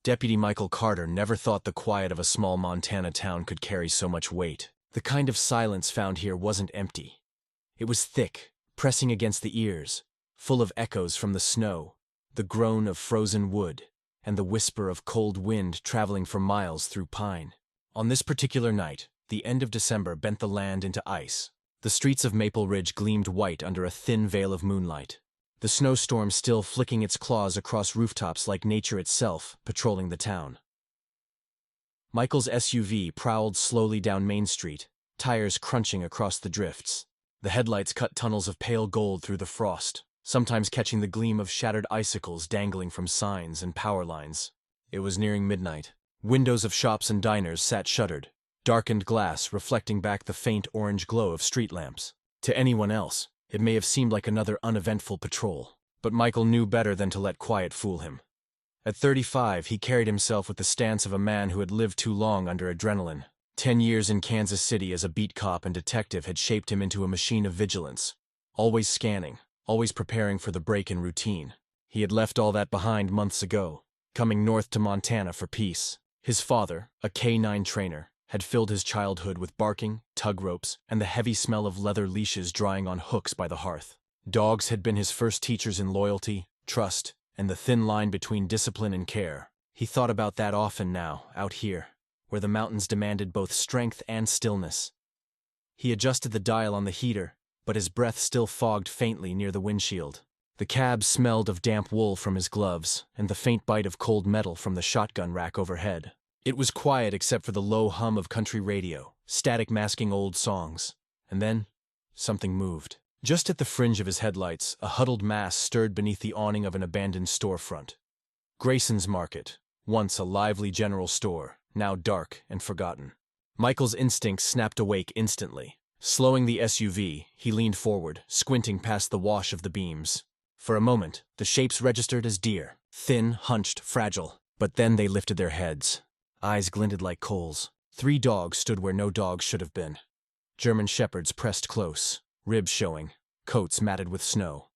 Deputy Michael Carter never thought the quiet of a small Montana town could carry so much weight. The kind of silence found here wasn't empty. It was thick, pressing against the ears, full of echoes from the snow, the groan of frozen wood, and the whisper of cold wind traveling for miles through pine. On this particular night, the end of December bent the land into ice. The streets of Maple Ridge gleamed white under a thin veil of moonlight, the snowstorm still flicking its claws across rooftops like nature itself patrolling the town. Michael's SUV prowled slowly down Main Street, tires crunching across the drifts. The headlights cut tunnels of pale gold through the frost, sometimes catching the gleam of shattered icicles dangling from signs and power lines. It was nearing midnight. Windows of shops and diners sat shuttered, darkened glass reflecting back the faint orange glow of street lamps. To anyone else, it may have seemed like another uneventful patrol, but Michael knew better than to let quiet fool him. At 35, he carried himself with the stance of a man who had lived too long under adrenaline. 10 years in Kansas City as a beat cop and detective had shaped him into a machine of vigilance, always scanning, always preparing for the break in routine. He had left all that behind months ago, coming north to Montana for peace. His father, a K-9 trainer, had filled his childhood with barking, tug ropes, and the heavy smell of leather leashes drying on hooks by the hearth. Dogs had been his first teachers in loyalty, trust, and the thin line between discipline and care. He thought about that often now, out here, where the mountains demanded both strength and stillness. He adjusted the dial on the heater, but his breath still fogged faintly near the windshield. The cab smelled of damp wool from his gloves, and the faint bite of cold metal from the shotgun rack overhead. It was quiet except for the low hum of country radio, static masking old songs. And then, something moved. Just at the fringe of his headlights, a huddled mass stirred beneath the awning of an abandoned storefront. Grayson's Market, once a lively general store, now dark and forgotten. Michael's instincts snapped awake instantly. Slowing the SUV, he leaned forward, squinting past the wash of the beams. For a moment, the shapes registered as deer, thin, hunched, fragile. But then they lifted their heads. Eyes glinted like coals. 3 dogs stood where no dogs should have been. German shepherds pressed close, ribs showing, coats matted with snow.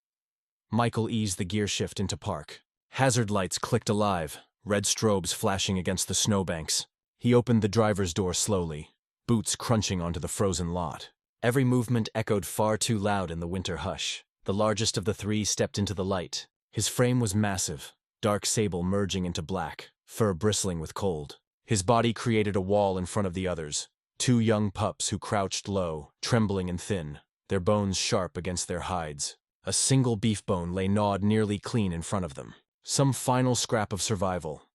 Michael eased the gear shift into park. Hazard lights clicked alive, red strobes flashing against the snowbanks. He opened the driver's door slowly, boots crunching onto the frozen lot. Every movement echoed far too loud in the winter hush. The largest of the 3 stepped into the light. His frame was massive, dark sable merging into black, fur bristling with cold. His body created a wall in front of the others, 2 young pups who crouched low, trembling and thin, their bones sharp against their hides. A single beef bone lay gnawed nearly clean in front of them, some final scrap of survival.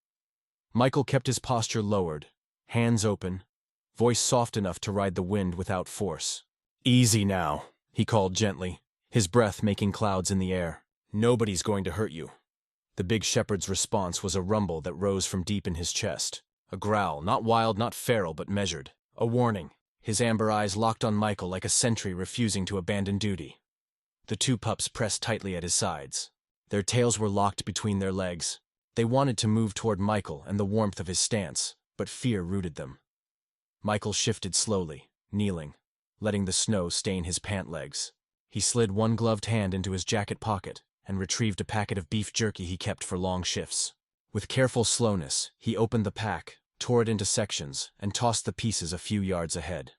Michael kept his posture lowered, hands open, voice soft enough to ride the wind without force. "Easy now," he called gently, his breath making clouds in the air. "Nobody's going to hurt you." The big shepherd's response was a rumble that rose from deep in his chest. A growl, not wild, not feral, but measured. A warning. His amber eyes locked on Michael like a sentry refusing to abandon duty. The 2 pups pressed tightly at his sides. Their tails were locked between their legs. They wanted to move toward Michael and the warmth of his stance, but fear rooted them. Michael shifted slowly, kneeling, letting the snow stain his pant legs. He slid one gloved hand into his jacket pocket and retrieved a packet of beef jerky he kept for long shifts. With careful slowness, he opened the pack, tore it into sections, and tossed the pieces a few yards ahead.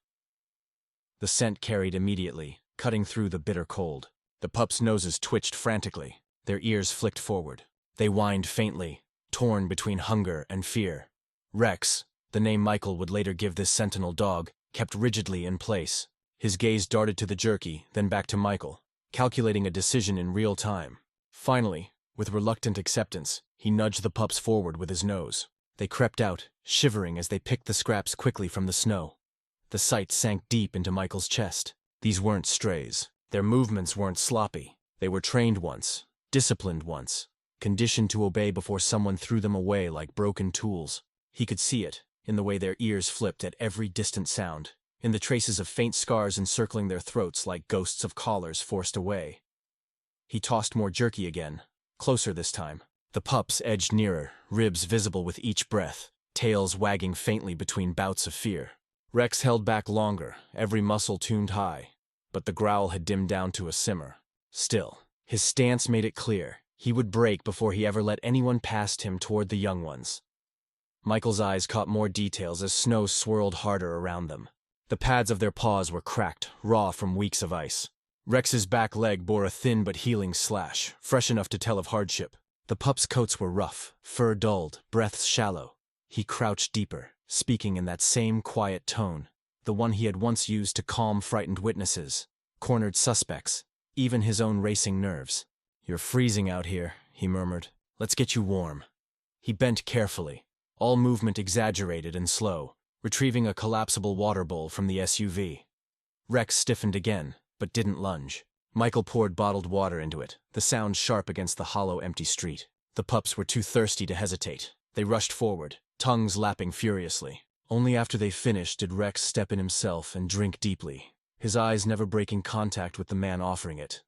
The scent carried immediately, cutting through the bitter cold. The pups' noses twitched frantically, their ears flicked forward. They whined faintly, torn between hunger and fear. Rex, the name Michael would later give this sentinel dog, kept rigidly in place. His gaze darted to the jerky, then back to Michael, calculating a decision in real time. Finally, with reluctant acceptance, he nudged the pups forward with his nose. They crept out, shivering as they picked the scraps quickly from the snow. The sight sank deep into Michael's chest. These weren't strays. Their movements weren't sloppy. They were trained once, disciplined once, conditioned to obey before someone threw them away like broken tools. He could see it, in the way their ears flipped at every distant sound, in the traces of faint scars encircling their throats like ghosts of collars forced away. He tossed more jerky again, closer this time. The pups edged nearer, ribs visible with each breath, tails wagging faintly between bouts of fear. Rex held back longer, every muscle tuned high, but the growl had dimmed down to a simmer. Still, his stance made it clear. He would break before he ever let anyone past him toward the young ones. Michael's eyes caught more details as snow swirled harder around them. The pads of their paws were cracked, raw from weeks of ice. Rex's back leg bore a thin but healing slash, fresh enough to tell of hardship. The pup's coats were rough, fur dulled, breaths shallow. He crouched deeper, speaking in that same quiet tone, the one he had once used to calm frightened witnesses, cornered suspects, even his own racing nerves. "You're freezing out here," he murmured. "Let's get you warm." He bent carefully, all movement exaggerated and slow, retrieving a collapsible water bowl from the SUV. Rex stiffened again, but didn't lunge. Michael poured bottled water into it, the sound sharp against the hollow, empty street. The pups were too thirsty to hesitate. They rushed forward, tongues lapping furiously. Only after they finished did Rex step in himself and drink deeply, his eyes never breaking contact with the man offering it.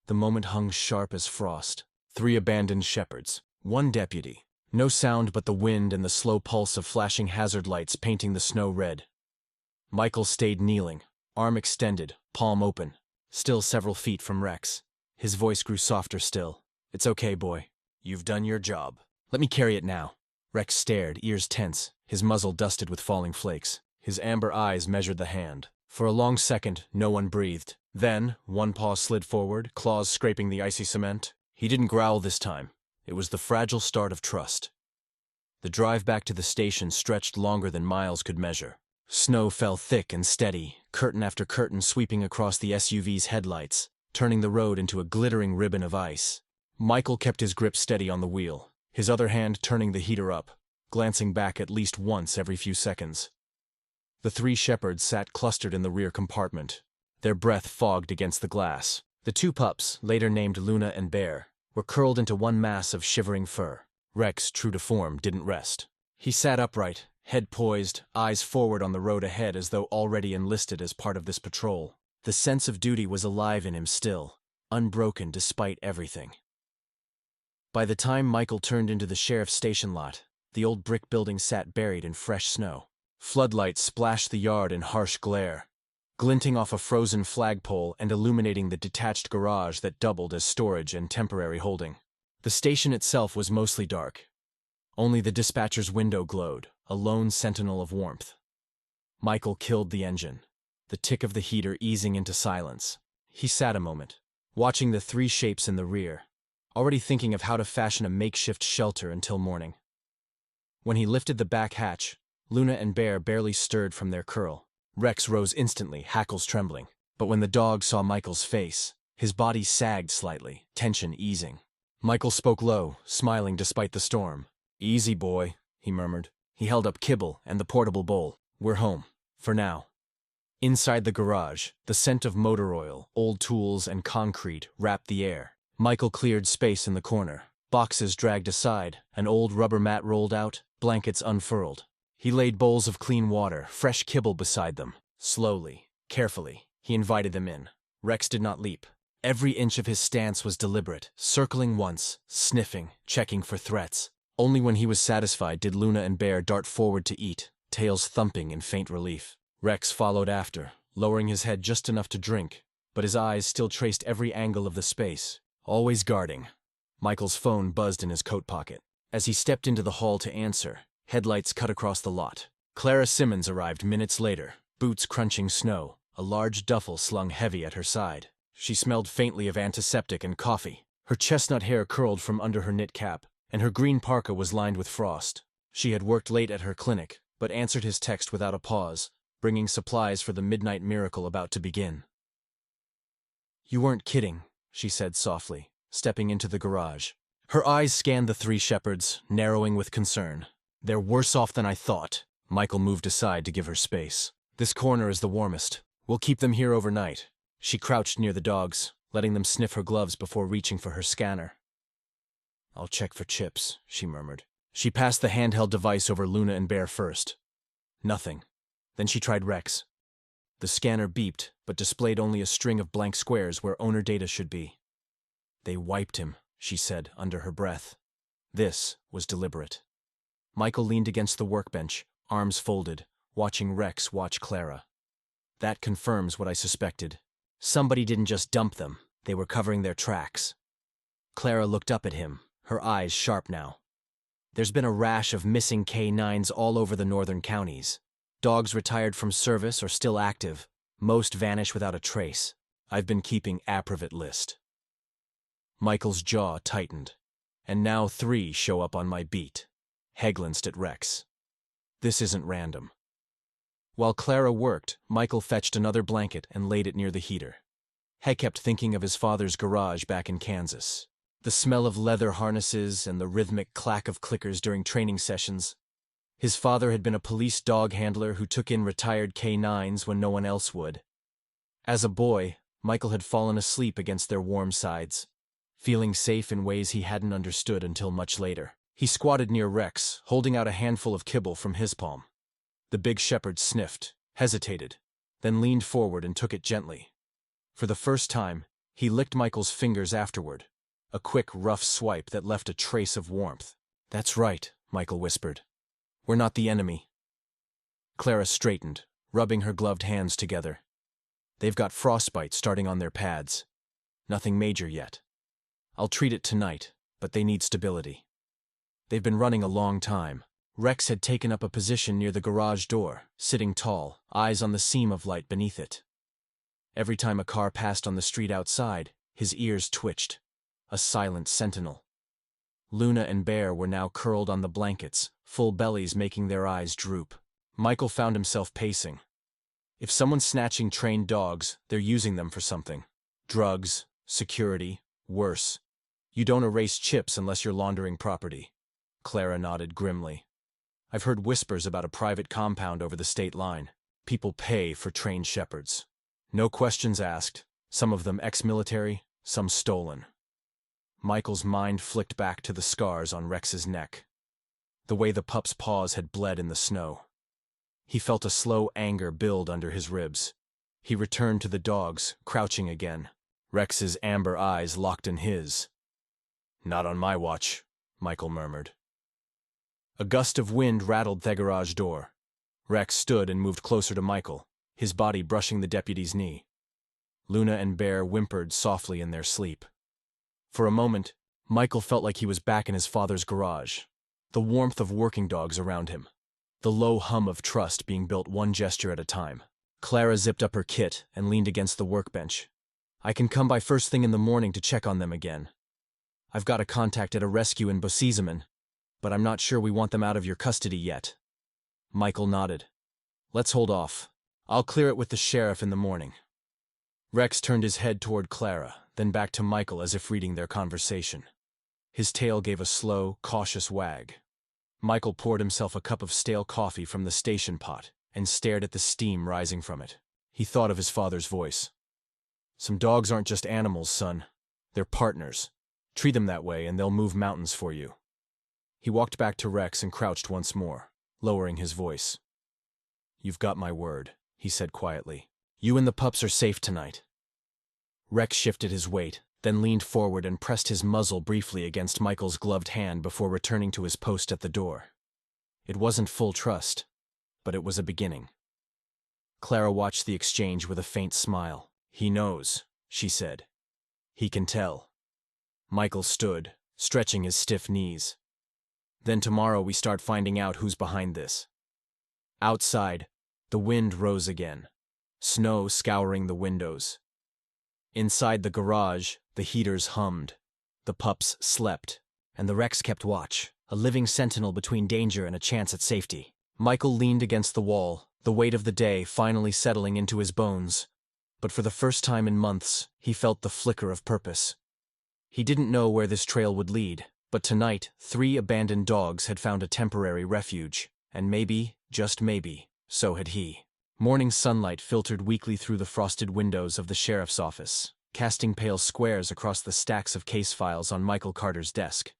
The moment hung sharp as frost. 3 abandoned shepherds, 1 deputy. No sound but the wind and the slow pulse of flashing hazard lights painting the snow red. Michael stayed kneeling, arm extended, palm open, still several feet from Rex. His voice grew softer still. "It's okay, boy. You've done your job. Let me carry it now." Rex stared, ears tense, his muzzle dusted with falling flakes. His amber eyes measured the hand. For a long second, no one breathed. Then, one paw slid forward, claws scraping the icy cement. He didn't growl this time. It was the fragile start of trust. The drive back to the station stretched longer than miles could measure. Snow fell thick and steady, curtain after curtain sweeping across the SUV's headlights, turning the road into a glittering ribbon of ice. Michael kept his grip steady on the wheel, his other hand turning the heater up, glancing back at least once every few seconds. The 3 shepherds sat clustered in the rear compartment, their breath fogged against the glass. The 2 pups, later named Luna and Bear, were curled into one mass of shivering fur. Rex, true to form, didn't rest. He sat upright, head poised, eyes forward on the road ahead as though already enlisted as part of this patrol. The sense of duty was alive in him still, unbroken despite everything. By the time Michael turned into the sheriff's station lot, the old brick building sat buried in fresh snow. Floodlights splashed the yard in harsh glare, glinting off a frozen flagpole and illuminating the detached garage that doubled as storage and temporary holding. The station itself was mostly dark. Only the dispatcher's window glowed, a lone sentinel of warmth. Michael killed the engine, the tick of the heater easing into silence. He sat a moment, watching the 3 shapes in the rear, already thinking of how to fashion a makeshift shelter until morning. When he lifted the back hatch, Luna and Bear barely stirred from their curl. Rex rose instantly, hackles trembling. But when the dog saw Michael's face, his body sagged slightly, tension easing. Michael spoke low, smiling despite the storm. "Easy, boy," he murmured. He held up kibble and the portable bowl. "We're home. For now." Inside the garage, the scent of motor oil, old tools, and concrete wrapped the air. Michael cleared space in the corner. Boxes dragged aside, an old rubber mat rolled out, blankets unfurled. He laid bowls of clean water, fresh kibble beside them. Slowly, carefully, he invited them in. Rex did not leap. Every inch of his stance was deliberate, circling once, sniffing, checking for threats. Only when he was satisfied did Luna and Bear dart forward to eat, tails thumping in faint relief. Rex followed after, lowering his head just enough to drink, but his eyes still traced every angle of the space, always guarding. Michael's phone buzzed in his coat pocket. As he stepped into the hall to answer, headlights cut across the lot. Clara Simmons arrived minutes later, boots crunching snow, a large duffel slung heavy at her side. She smelled faintly of antiseptic and coffee. Her chestnut hair curled from under her knit cap, and her green parka was lined with frost. She had worked late at her clinic, but answered his text without a pause, bringing supplies for the midnight miracle about to begin. "You weren't kidding," she said softly, stepping into the garage. Her eyes scanned the 3 shepherds, narrowing with concern. "They're worse off than I thought." Michael moved aside to give her space. "This corner is the warmest. We'll keep them here overnight." She crouched near the dogs, letting them sniff her gloves before reaching for her scanner. "I'll check for chips," she murmured. She passed the handheld device over Luna and Bear first. Nothing. Then she tried Rex. The scanner beeped, but displayed only a string of blank squares where owner data should be. "They wiped him," she said under her breath. This was deliberate. Michael leaned against the workbench, arms folded, watching Rex watch Clara. "That confirms what I suspected. Somebody didn't just dump them, they were covering their tracks." Clara looked up at him, her eyes sharp now. There's been a rash of missing canines all over the northern counties. Dogs retired from service or still active. Most vanish without a trace. I've been keeping a private list. Michael's jaw tightened. And now 3 show up on my beat. He glanced at Rex. This isn't random. While Clara worked, Michael fetched another blanket and laid it near the heater. He kept thinking of his father's garage back in Kansas. The smell of leather harnesses and the rhythmic clack of clickers during training sessions. His father had been a police dog handler who took in retired canines when no one else would. As a boy, Michael had fallen asleep against their warm sides, feeling safe in ways he hadn't understood until much later. He squatted near Rex, holding out a handful of kibble from his palm. The big shepherd sniffed, hesitated, then leaned forward and took it gently. For the first time, he licked Michael's fingers afterward, a quick, rough swipe that left a trace of warmth. "That's right," Michael whispered. "We're not the enemy." Clara straightened, rubbing her gloved hands together. "They've got frostbite starting on their pads. Nothing major yet. I'll treat it tonight, but they need stability." They've been running a long time. Rex had taken up a position near the garage door, sitting tall, eyes on the seam of light beneath it. Every time a car passed on the street outside, his ears twitched. A silent sentinel. Luna and Bear were now curled on the blankets, full bellies making their eyes droop. Michael found himself pacing. If someone's snatching trained dogs, they're using them for something. Drugs, security, worse. You don't erase chips unless you're laundering property. Clara nodded grimly. "I've heard whispers about a private compound over the state line. People pay for trained shepherds. No questions asked, some of them ex-military, some stolen." Michael's mind flicked back to the scars on Rex's neck. The way the pup's paws had bled in the snow. He felt a slow anger build under his ribs. He returned to the dogs, crouching again. Rex's amber eyes locked in his. "Not on my watch," Michael murmured. A gust of wind rattled the garage door. Rex stood and moved closer to Michael, his body brushing the deputy's knee. Luna and Bear whimpered softly in their sleep. For a moment, Michael felt like he was back in his father's garage. The warmth of working dogs around him. The low hum of trust being built one gesture at a time. Clara zipped up her kit and leaned against the workbench. "I can come by first thing in the morning to check on them again. I've got a contact at a rescue in Bosezeman, but I'm not sure we want them out of your custody yet." Michael nodded. "Let's hold off. I'll clear it with the sheriff in the morning." Rex turned his head toward Clara, then back to Michael as if reading their conversation. His tail gave a slow, cautious wag. Michael poured himself a cup of stale coffee from the station pot and stared at the steam rising from it. He thought of his father's voice. "Some dogs aren't just animals, son. They're partners. Treat them that way and they'll move mountains for you." He walked back to Rex and crouched once more, lowering his voice. "You've got my word," he said quietly. "You and the pups are safe tonight." Rex shifted his weight, then leaned forward and pressed his muzzle briefly against Michael's gloved hand before returning to his post at the door. It wasn't full trust, but it was a beginning. Clara watched the exchange with a faint smile. "He knows," she said. "He can tell." Michael stood, stretching his stiff knees. "Then tomorrow we start finding out who's behind this." Outside, the wind rose again, snow scouring the windows. Inside the garage, the heaters hummed. The pups slept, and the Rex kept watch, a living sentinel between danger and a chance at safety. Michael leaned against the wall, the weight of the day finally settling into his bones. But for the first time in months, he felt the flicker of purpose. He didn't know where this trail would lead, but tonight 3 abandoned dogs had found a temporary refuge, and maybe, just maybe, so had he. Morning sunlight filtered weakly through the frosted windows of the sheriff's office, casting pale squares across the stacks of case files on Michael Carter's desk.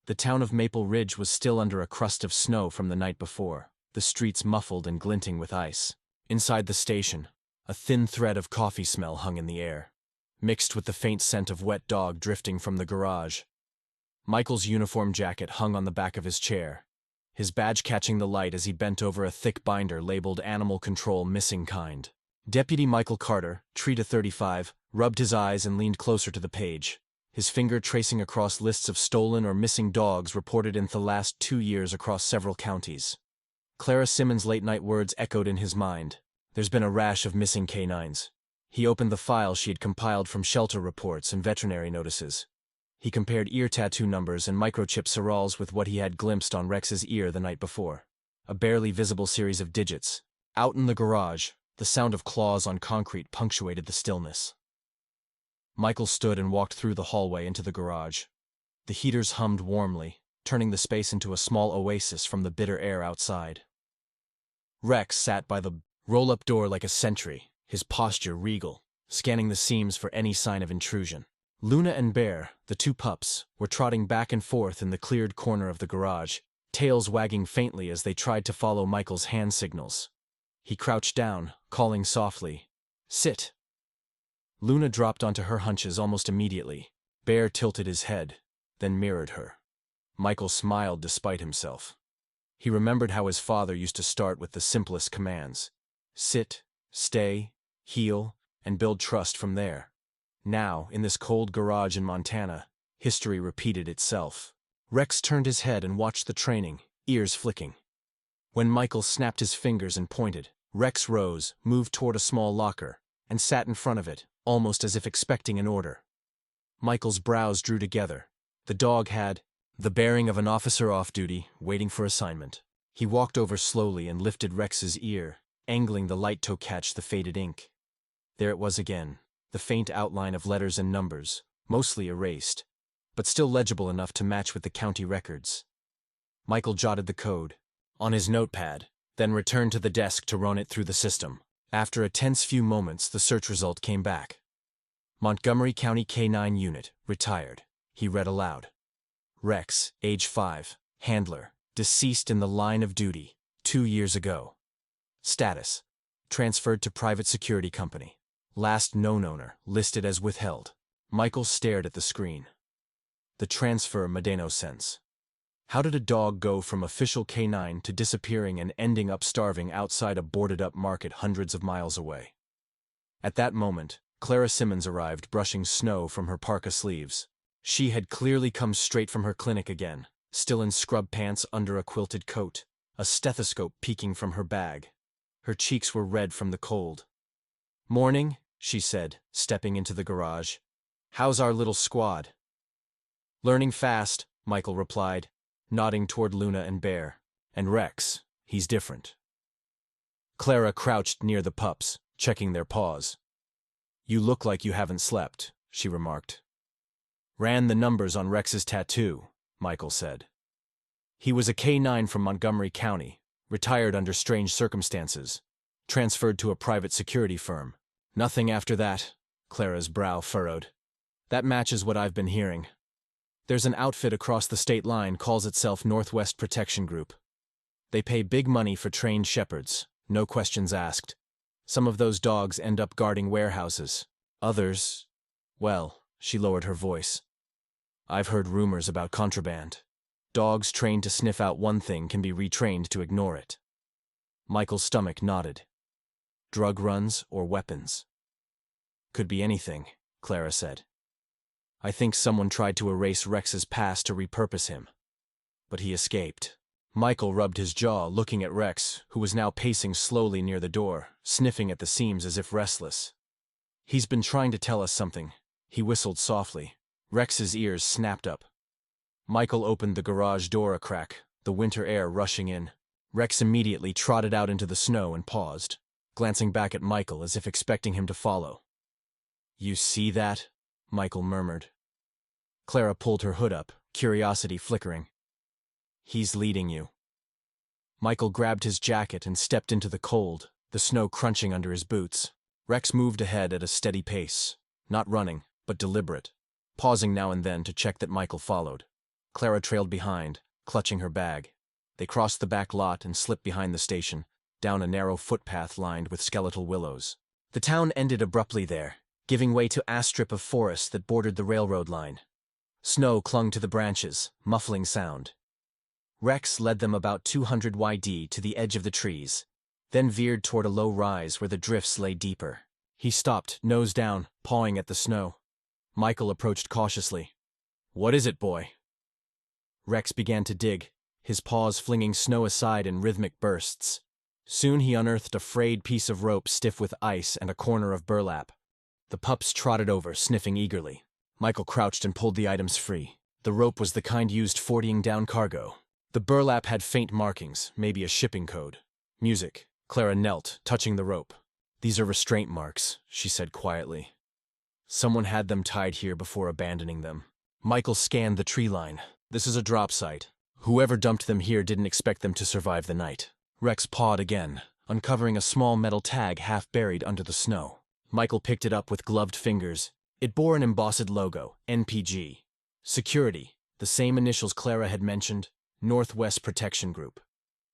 The town of Maple Ridge was still under a crust of snow from the night before, the streets muffled and glinting with ice. Inside the station, a thin thread of coffee smell hung in the air, mixed with the faint scent of wet dog drifting from the garage. Michael's uniform jacket hung on the back of his chair, his badge catching the light as he bent over a thick binder labeled Animal Control Missing Kind. Deputy Michael Carter, Tree to 35, rubbed his eyes and leaned closer to the page. his finger tracing across lists of stolen or missing dogs reported in the last 2 years across several counties. Clara Simmons' late-night words echoed in his mind. There's been a rash of missing canines. He opened the file she had compiled from shelter reports and veterinary notices. He compared ear tattoo numbers and microchip serrals with what he had glimpsed on Rex's ear the night before. A barely visible series of digits. Out in the garage, the sound of claws on concrete punctuated the stillness. Michael stood and walked through the hallway into the garage. The heaters hummed warmly, turning the space into a small oasis from the bitter air outside. Rex sat by the roll-up door like a sentry, his posture regal, scanning the seams for any sign of intrusion. Luna and Bear, the 2 pups, were trotting back and forth in the cleared corner of the garage, tails wagging faintly as they tried to follow Michael's hand signals. He crouched down, calling softly, "Sit." Luna dropped onto her hunches almost immediately. Bear tilted his head, then mirrored her. Michael smiled despite himself. He remembered how his father used to start with the simplest commands. Sit, stay, heel, and build trust from there. Now, in this cold garage in Montana, history repeated itself. Rex turned his head and watched the training, ears flicking. When Michael snapped his fingers and pointed, Rex rose, moved toward a small locker, and sat in front of it, almost as if expecting an order. Michael's brows drew together. The dog had the bearing of an officer off duty, waiting for assignment. He walked over slowly and lifted Rex's ear, angling the light to catch the faded ink. There it was again, the faint outline of letters and numbers, mostly erased, but still legible enough to match with the county records. Michael jotted the code on his notepad, then returned to the desk to run it through the system. After a tense few moments, the search result came back. Montgomery County K-9 Unit, retired. He read aloud. Rex, age 5, handler, deceased in the line of duty, 2 years ago. Status: transferred to private security company. Last known owner, listed as withheld. Michael stared at the screen. The transfer made no sense. How did a dog go from official K-9 to disappearing and ending up starving outside a boarded-up market hundreds of miles away? At that moment, Clara Simmons arrived, brushing snow from her parka sleeves. She had clearly come straight from her clinic again, still in scrub pants under a quilted coat, a stethoscope peeking from her bag. Her cheeks were red from the cold. "Morning," she said, stepping into the garage. "How's our little squad?" "Learning fast," Michael replied, nodding toward Luna and Bear. "And Rex, he's different." Clara crouched near the pups, checking their paws. "You look like you haven't slept," she remarked. "Ran the numbers on Rex's tattoo," Michael said. "He was a K-9 from Montgomery County, retired under strange circumstances, transferred to a private security firm. Nothing after that," Clara's brow furrowed. "That matches what I've been hearing. There's an outfit across the state line, calls itself Northwest Protection Group. They pay big money for trained shepherds, no questions asked. Some of those dogs end up guarding warehouses. Others, well," she lowered her voice, "I've heard rumors about contraband. Dogs trained to sniff out one thing can be retrained to ignore it." Michael's stomach nodded. "Drug runs or weapons?" "Could be anything," Clara said. "I think someone tried to erase Rex's past to repurpose him. But he escaped." Michael rubbed his jaw, looking at Rex, who was now pacing slowly near the door, sniffing at the seams as if restless. "He's been trying to tell us something," he whistled softly. Rex's ears snapped up. Michael opened the garage door a crack, the winter air rushing in. Rex immediately trotted out into the snow and paused, glancing back at Michael as if expecting him to follow. "You see that?" Michael murmured. Clara pulled her hood up, curiosity flickering. "He's leading you." Michael grabbed his jacket and stepped into the cold, the snow crunching under his boots. Rex moved ahead at a steady pace, not running, but deliberate, pausing now and then to check that Michael followed. Clara trailed behind, clutching her bag. They crossed the back lot and slipped behind the station, down a narrow footpath lined with skeletal willows. The town ended abruptly there, giving way to a strip of forest that bordered the railroad line. Snow clung to the branches, muffling sound. Rex led them about 200 YD to the edge of the trees, then veered toward a low rise where the drifts lay deeper. He stopped, nose down, pawing at the snow. Michael approached cautiously. "What is it, boy?" Rex began to dig, his paws flinging snow aside in rhythmic bursts. Soon he unearthed a frayed piece of rope stiff with ice and a corner of burlap. The pups trotted over, sniffing eagerly. Michael crouched and pulled the items free. The rope was the kind used fortying down cargo. The burlap had faint markings, maybe a shipping code. Music. Clara knelt, touching the rope. "These are restraint marks," she said quietly. "Someone had them tied here before abandoning them." Michael scanned the tree line. "This is a drop site. Whoever dumped them here didn't expect them to survive the night." Rex pawed again, uncovering a small metal tag half buried under the snow. Michael picked it up with gloved fingers. It bore an embossed logo, NPG. Security, the same initials Clara had mentioned, Northwest Protection Group.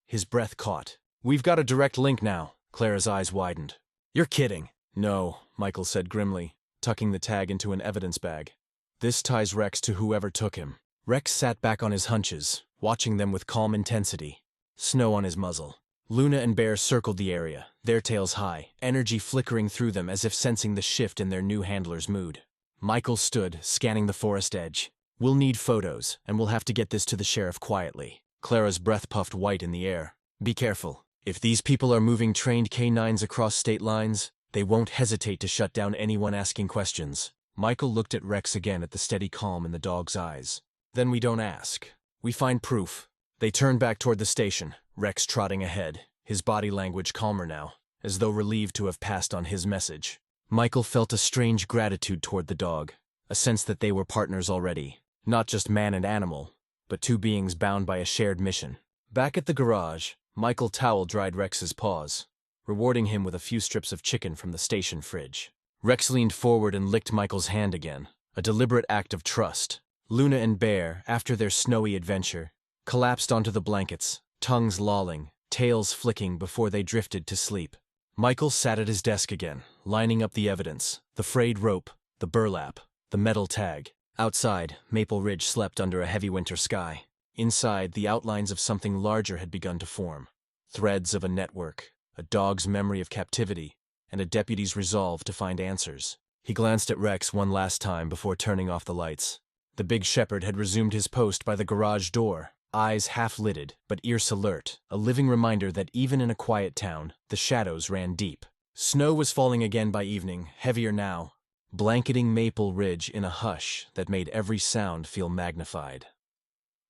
His breath caught. "We've got a direct link now." Clara's eyes widened. "You're kidding." "No," Michael said grimly, tucking the tag into an evidence bag. "This ties Rex to whoever took him." Rex sat back on his hunches, watching them with calm intensity. Snow on his muzzle. Luna and Bear circled the area, their tails high, energy flickering through them as if sensing the shift in their new handler's mood. Michael stood, scanning the forest edge. "We'll need photos, and we'll have to get this to the sheriff quietly." Clara's breath puffed white in the air. "Be careful. If these people are moving trained canines across state lines, they won't hesitate to shut down anyone asking questions." Michael looked at Rex again at the steady calm in the dog's eyes. "Then we don't ask. We find proof." They turned back toward the station, Rex trotting ahead, his body language calmer now, as though relieved to have passed on his message. Michael felt a strange gratitude toward the dog, a sense that they were partners already, not just man and animal, but two beings bound by a shared mission. Back at the garage, Michael towel-dried Rex's paws, rewarding him with a few strips of chicken from the station fridge. Rex leaned forward and licked Michael's hand again, a deliberate act of trust. Luna and Bear, after their snowy adventure, collapsed onto the blankets, tongues lolling, tails flicking before they drifted to sleep. Michael sat at his desk again, lining up the evidence, the frayed rope, the burlap, the metal tag. Outside, Maple Ridge slept under a heavy winter sky. Inside, the outlines of something larger had begun to form. Threads of a network, a dog's memory of captivity, and a deputy's resolve to find answers. He glanced at Rex one last time before turning off the lights. The big shepherd had resumed his post by the garage door, eyes half-lidded, but ears alert, a living reminder that even in a quiet town, the shadows ran deep. Snow was falling again by evening, heavier now, blanketing Maple Ridge in a hush that made every sound feel magnified.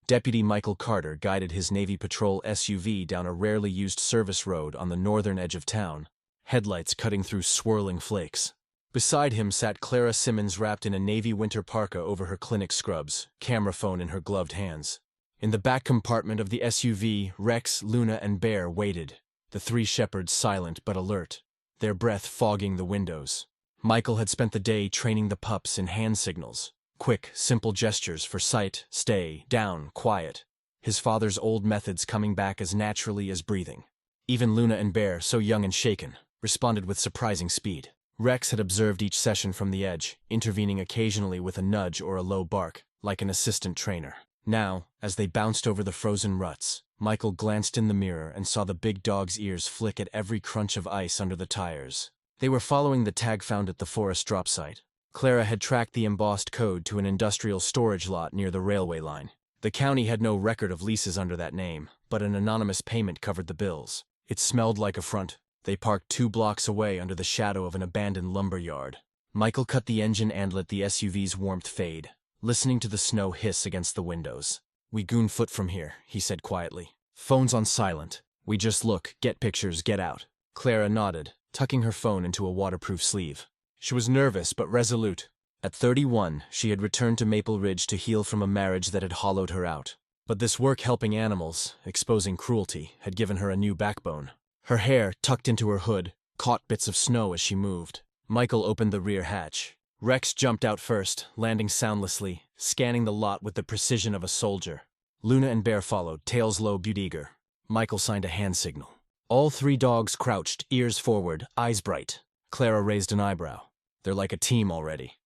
Deputy Michael Carter guided his Navy Patrol SUV down a rarely used service road on the northern edge of town, headlights cutting through swirling flakes. Beside him sat Clara Simmons wrapped in a Navy winter parka over her clinic scrubs, camera phone in her gloved hands. In the back compartment of the SUV, Rex, Luna, and Bear waited, the three shepherds silent but alert, their breath fogging the windows. Michael had spent the day training the pups in hand signals, quick, simple gestures for sight, stay, down, quiet, his father's old methods coming back as naturally as breathing. Even Luna and Bear, so young and shaken, responded with surprising speed. Rex had observed each session from the edge, intervening occasionally with a nudge or a low bark, like an assistant trainer. Now, as they bounced over the frozen ruts, Michael glanced in the mirror and saw the big dog's ears flick at every crunch of ice under the tires. They were following the tag found at the forest drop site. Clara had tracked the embossed code to an industrial storage lot near the railway line. The county had no record of leases under that name, but an anonymous payment covered the bills. It smelled like a front. They parked 2 blocks away under the shadow of an abandoned lumber yard. Michael cut the engine and let the SUV's warmth fade, listening to the snow hiss against the windows. "We goon foot from here," he said quietly. "Phone's on silent. We just look, get pictures, get out." Clara nodded, tucking her phone into a waterproof sleeve. She was nervous but resolute. At 31, she had returned to Maple Ridge to heal from a marriage that had hollowed her out. But this work helping animals, exposing cruelty, had given her a new backbone. Her hair, tucked into her hood, caught bits of snow as she moved. Michael opened the rear hatch. Rex jumped out first, landing soundlessly, scanning the lot with the precision of a soldier. Luna and Bear followed, tails low, butte-eager. Michael signed a hand signal. All 3 dogs crouched, ears forward, eyes bright. Clara raised an eyebrow. "They're like a team already."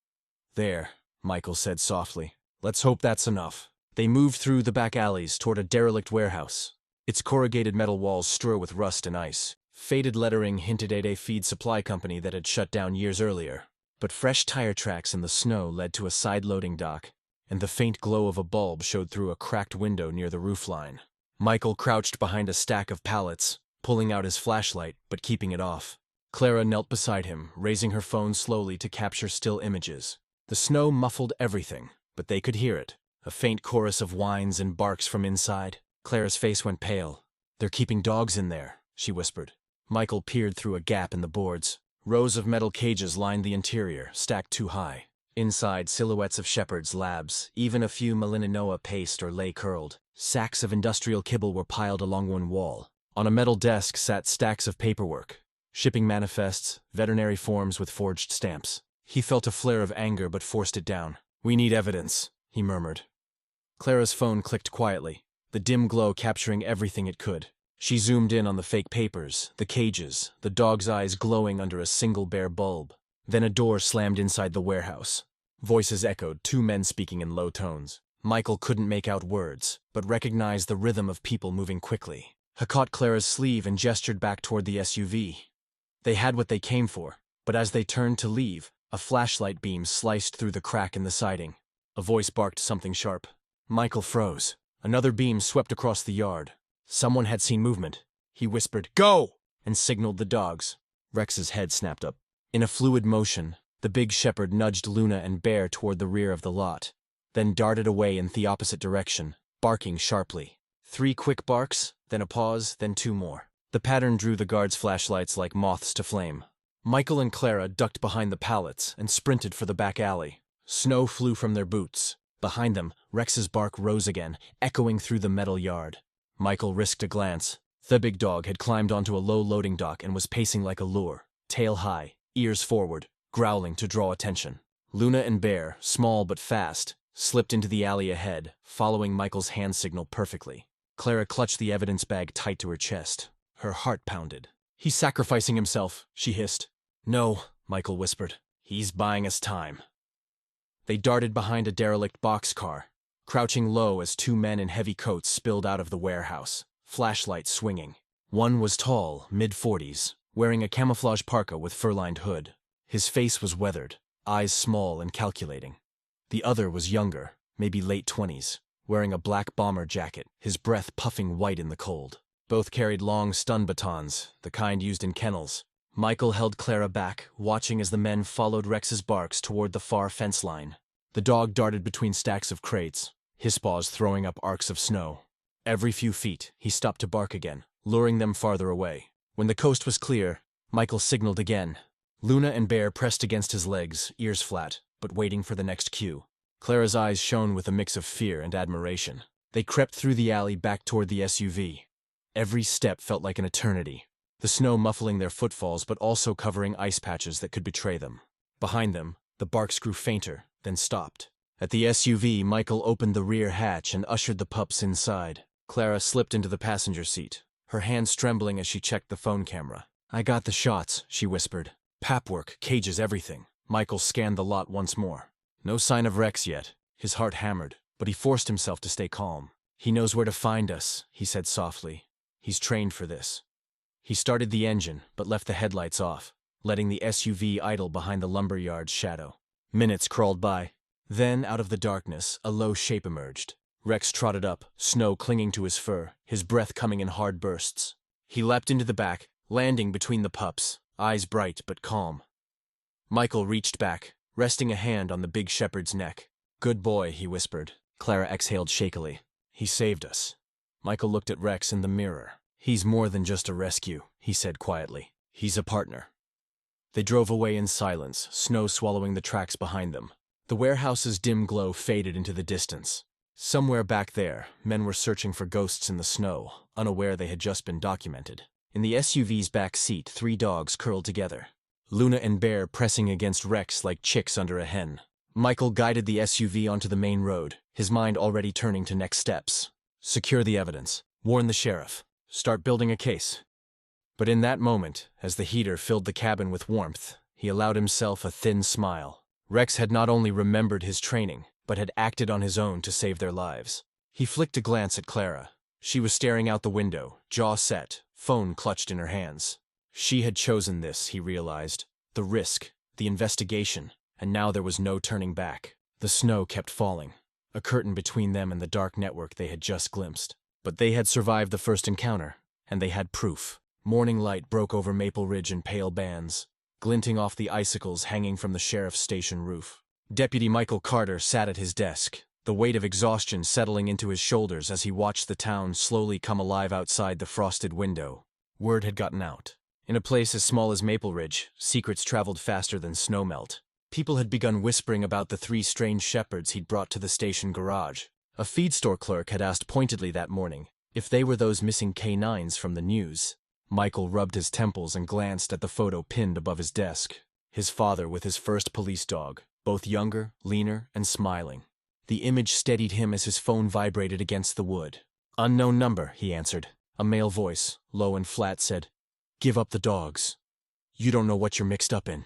"There," Michael said softly. "Let's hope that's enough." They moved through the back alleys toward a derelict warehouse. Its corrugated metal walls strewn with rust and ice. Faded lettering hinted at a feed supply company that had shut down years earlier. but fresh tire tracks in the snow led to a side loading dock, and the faint glow of a bulb showed through a cracked window near the roofline. Michael crouched behind a stack of pallets, pulling out his flashlight but keeping it off. Clara knelt beside him, raising her phone slowly to capture still images. The snow muffled everything, but they could hear it. A faint chorus of whines and barks from inside. Clara's face went pale. "They're keeping dogs in there," she whispered. Michael peered through a gap in the boards. Rows of metal cages lined the interior, stacked too high. Inside, silhouettes of shepherds, labs, even a few Malinois paced or lay curled. Sacks of industrial kibble were piled along one wall. On a metal desk sat stacks of paperwork. Shipping manifests, veterinary forms with forged stamps. He felt a flare of anger but forced it down. "We need evidence," he murmured. Clara's phone clicked quietly, the dim glow capturing everything it could. She zoomed in on the fake papers, the cages, the dog's eyes glowing under a single bare bulb. Then a door slammed inside the warehouse. Voices echoed, two men speaking in low tones. Michael couldn't make out words, but recognized the rhythm of people moving quickly. He caught Clara's sleeve and gestured back toward the SUV. They had what they came for, but as they turned to leave, a flashlight beam sliced through the crack in the siding. A voice barked something sharp. Michael froze. Another beam swept across the yard. Someone had seen movement. He whispered, "Go!" and signaled the dogs. Rex's head snapped up. In a fluid motion, the big shepherd nudged Luna and Bear toward the rear of the lot, then darted away in the opposite direction, barking sharply. 3 quick barks, then a pause, then 2 more. The pattern drew the guards' flashlights like moths to flame. Michael and Clara ducked behind the pallets and sprinted for the back alley. Snow flew from their boots. Behind them, Rex's bark rose again, echoing through the metal yard. Michael risked a glance. The big dog had climbed onto a low loading dock and was pacing like a lure, tail high, ears forward, growling to draw attention. Luna and Bear, small but fast, slipped into the alley ahead, following Michael's hand signal perfectly. Clara clutched the evidence bag tight to her chest. Her heart pounded. "He's sacrificing himself," she hissed. "No," Michael whispered. "He's buying us time." They darted behind a derelict boxcar, crouching low as 2 men in heavy coats spilled out of the warehouse, flashlights swinging. One was tall, mid-40s, wearing a camouflage parka with fur-lined hood. His face was weathered, eyes small and calculating. The other was younger, maybe late 20s, wearing a black bomber jacket, his breath puffing white in the cold. Both carried long stun batons, the kind used in kennels. Michael held Clara back, watching as the men followed Rex's barks toward the far fence line. The dog darted between stacks of crates, his paws throwing up arcs of snow. Every few feet, he stopped to bark again, luring them farther away. When the coast was clear, Michael signaled again. Luna and Bear pressed against his legs, ears flat, but waiting for the next cue. Clara's eyes shone with a mix of fear and admiration. They crept through the alley back toward the SUV. Every step felt like an eternity, the snow muffling their footfalls but also covering ice patches that could betray them. Behind them, the barks grew fainter, then stopped. At the SUV, Michael opened the rear hatch and ushered the pups inside. Clara slipped into the passenger seat, her hands trembling as she checked the phone camera. "I got the shots," she whispered. "Pap work, cages, everything." Michael scanned the lot once more. No sign of Rex yet. His heart hammered, but he forced himself to stay calm. "He knows where to find us," he said softly. "He's trained for this." He started the engine, but left the headlights off, letting the SUV idle behind the lumberyard's shadow. Minutes crawled by. Then, out of the darkness, a low shape emerged. Rex trotted up, snow clinging to his fur, his breath coming in hard bursts. He leapt into the back, landing between the pups, eyes bright but calm. Michael reached back, resting a hand on the big shepherd's neck. "Good boy," he whispered. Clara exhaled shakily. "He saved us." Michael looked at Rex in the mirror. "He's more than just a rescue," he said quietly. "He's a partner." They drove away in silence, snow swallowing the tracks behind them. The warehouse's dim glow faded into the distance. Somewhere back there, men were searching for ghosts in the snow, unaware they had just been documented. In the SUV's back seat, 3 dogs curled together. Luna and Bear pressing against Rex like chicks under a hen. Michael guided the SUV onto the main road, his mind already turning to next steps. Secure the evidence. Warn the sheriff. Start building a case. But in that moment, as the heater filled the cabin with warmth, he allowed himself a thin smile. Rex had not only remembered his training, but had acted on his own to save their lives. He flicked a glance at Clara. She was staring out the window, jaw set, phone clutched in her hands. She had chosen this, he realized. The risk, the investigation, and now there was no turning back. The snow kept falling, a curtain between them and the dark network they had just glimpsed. But they had survived the first encounter, and they had proof. Morning light broke over Maple Ridge in pale bands, glinting off the icicles hanging from the sheriff's station roof. Deputy Michael Carter sat at his desk, the weight of exhaustion settling into his shoulders as he watched the town slowly come alive outside the frosted window. Word had gotten out. In a place as small as Maple Ridge, secrets traveled faster than snowmelt. People had begun whispering about the 3 strange shepherds he'd brought to the station garage. A feed store clerk had asked pointedly that morning if they were those missing canines from the news. Michael rubbed his temples and glanced at the photo pinned above his desk. His father with his first police dog, both younger, leaner, and smiling. The image steadied him as his phone vibrated against the wood. "Unknown number," he answered. A male voice, low and flat, said, "Give up the dogs. You don't know what you're mixed up in."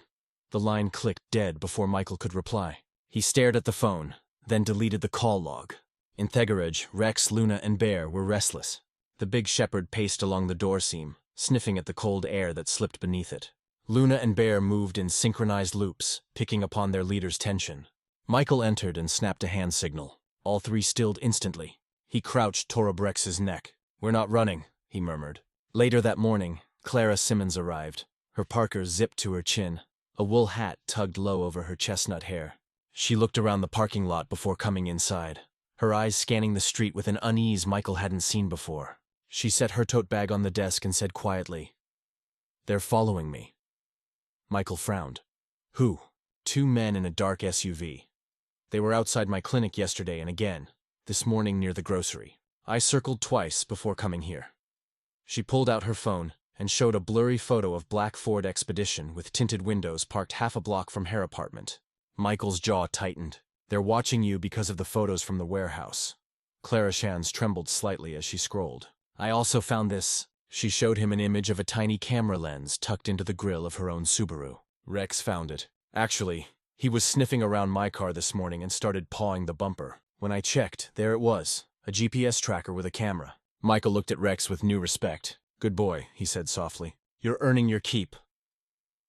The line clicked dead before Michael could reply. He stared at the phone, then deleted the call log. In Thegarage, Rex, Luna, and Bear were restless. The big shepherd paced along the door seam, sniffing at the cold air that slipped beneath it. Luna and Bear moved in synchronized loops, picking upon their leader's tension. Michael entered and snapped a hand signal. All 3 stilled instantly. He crouched toward Rex's neck. "We're not running," he murmured. Later that morning, Clara Simmons arrived. Her parka zipped to her chin. A wool hat tugged low over her chestnut hair. She looked around the parking lot before coming inside, her eyes scanning the street with an unease Michael hadn't seen before. She set her tote bag on the desk and said quietly, "They're following me." Michael frowned. "Who?" 2 men in a dark SUV. "They were outside my clinic yesterday and again, this morning near the grocery. I circled twice before coming here." She pulled out her phone and showed a blurry photo of black Ford Expedition with tinted windows parked half a block from her apartment. Michael's jaw tightened. "They're watching you because of the photos from the warehouse." Clara's hands trembled slightly as she scrolled. "I also found this." She showed him an image of a tiny camera lens tucked into the grill of her own Subaru. "Rex found it. Actually, he was sniffing around my car this morning and started pawing the bumper. When I checked, there it was, a GPS tracker with a camera." Michael looked at Rex with new respect. "Good boy," he said softly. "You're earning your keep."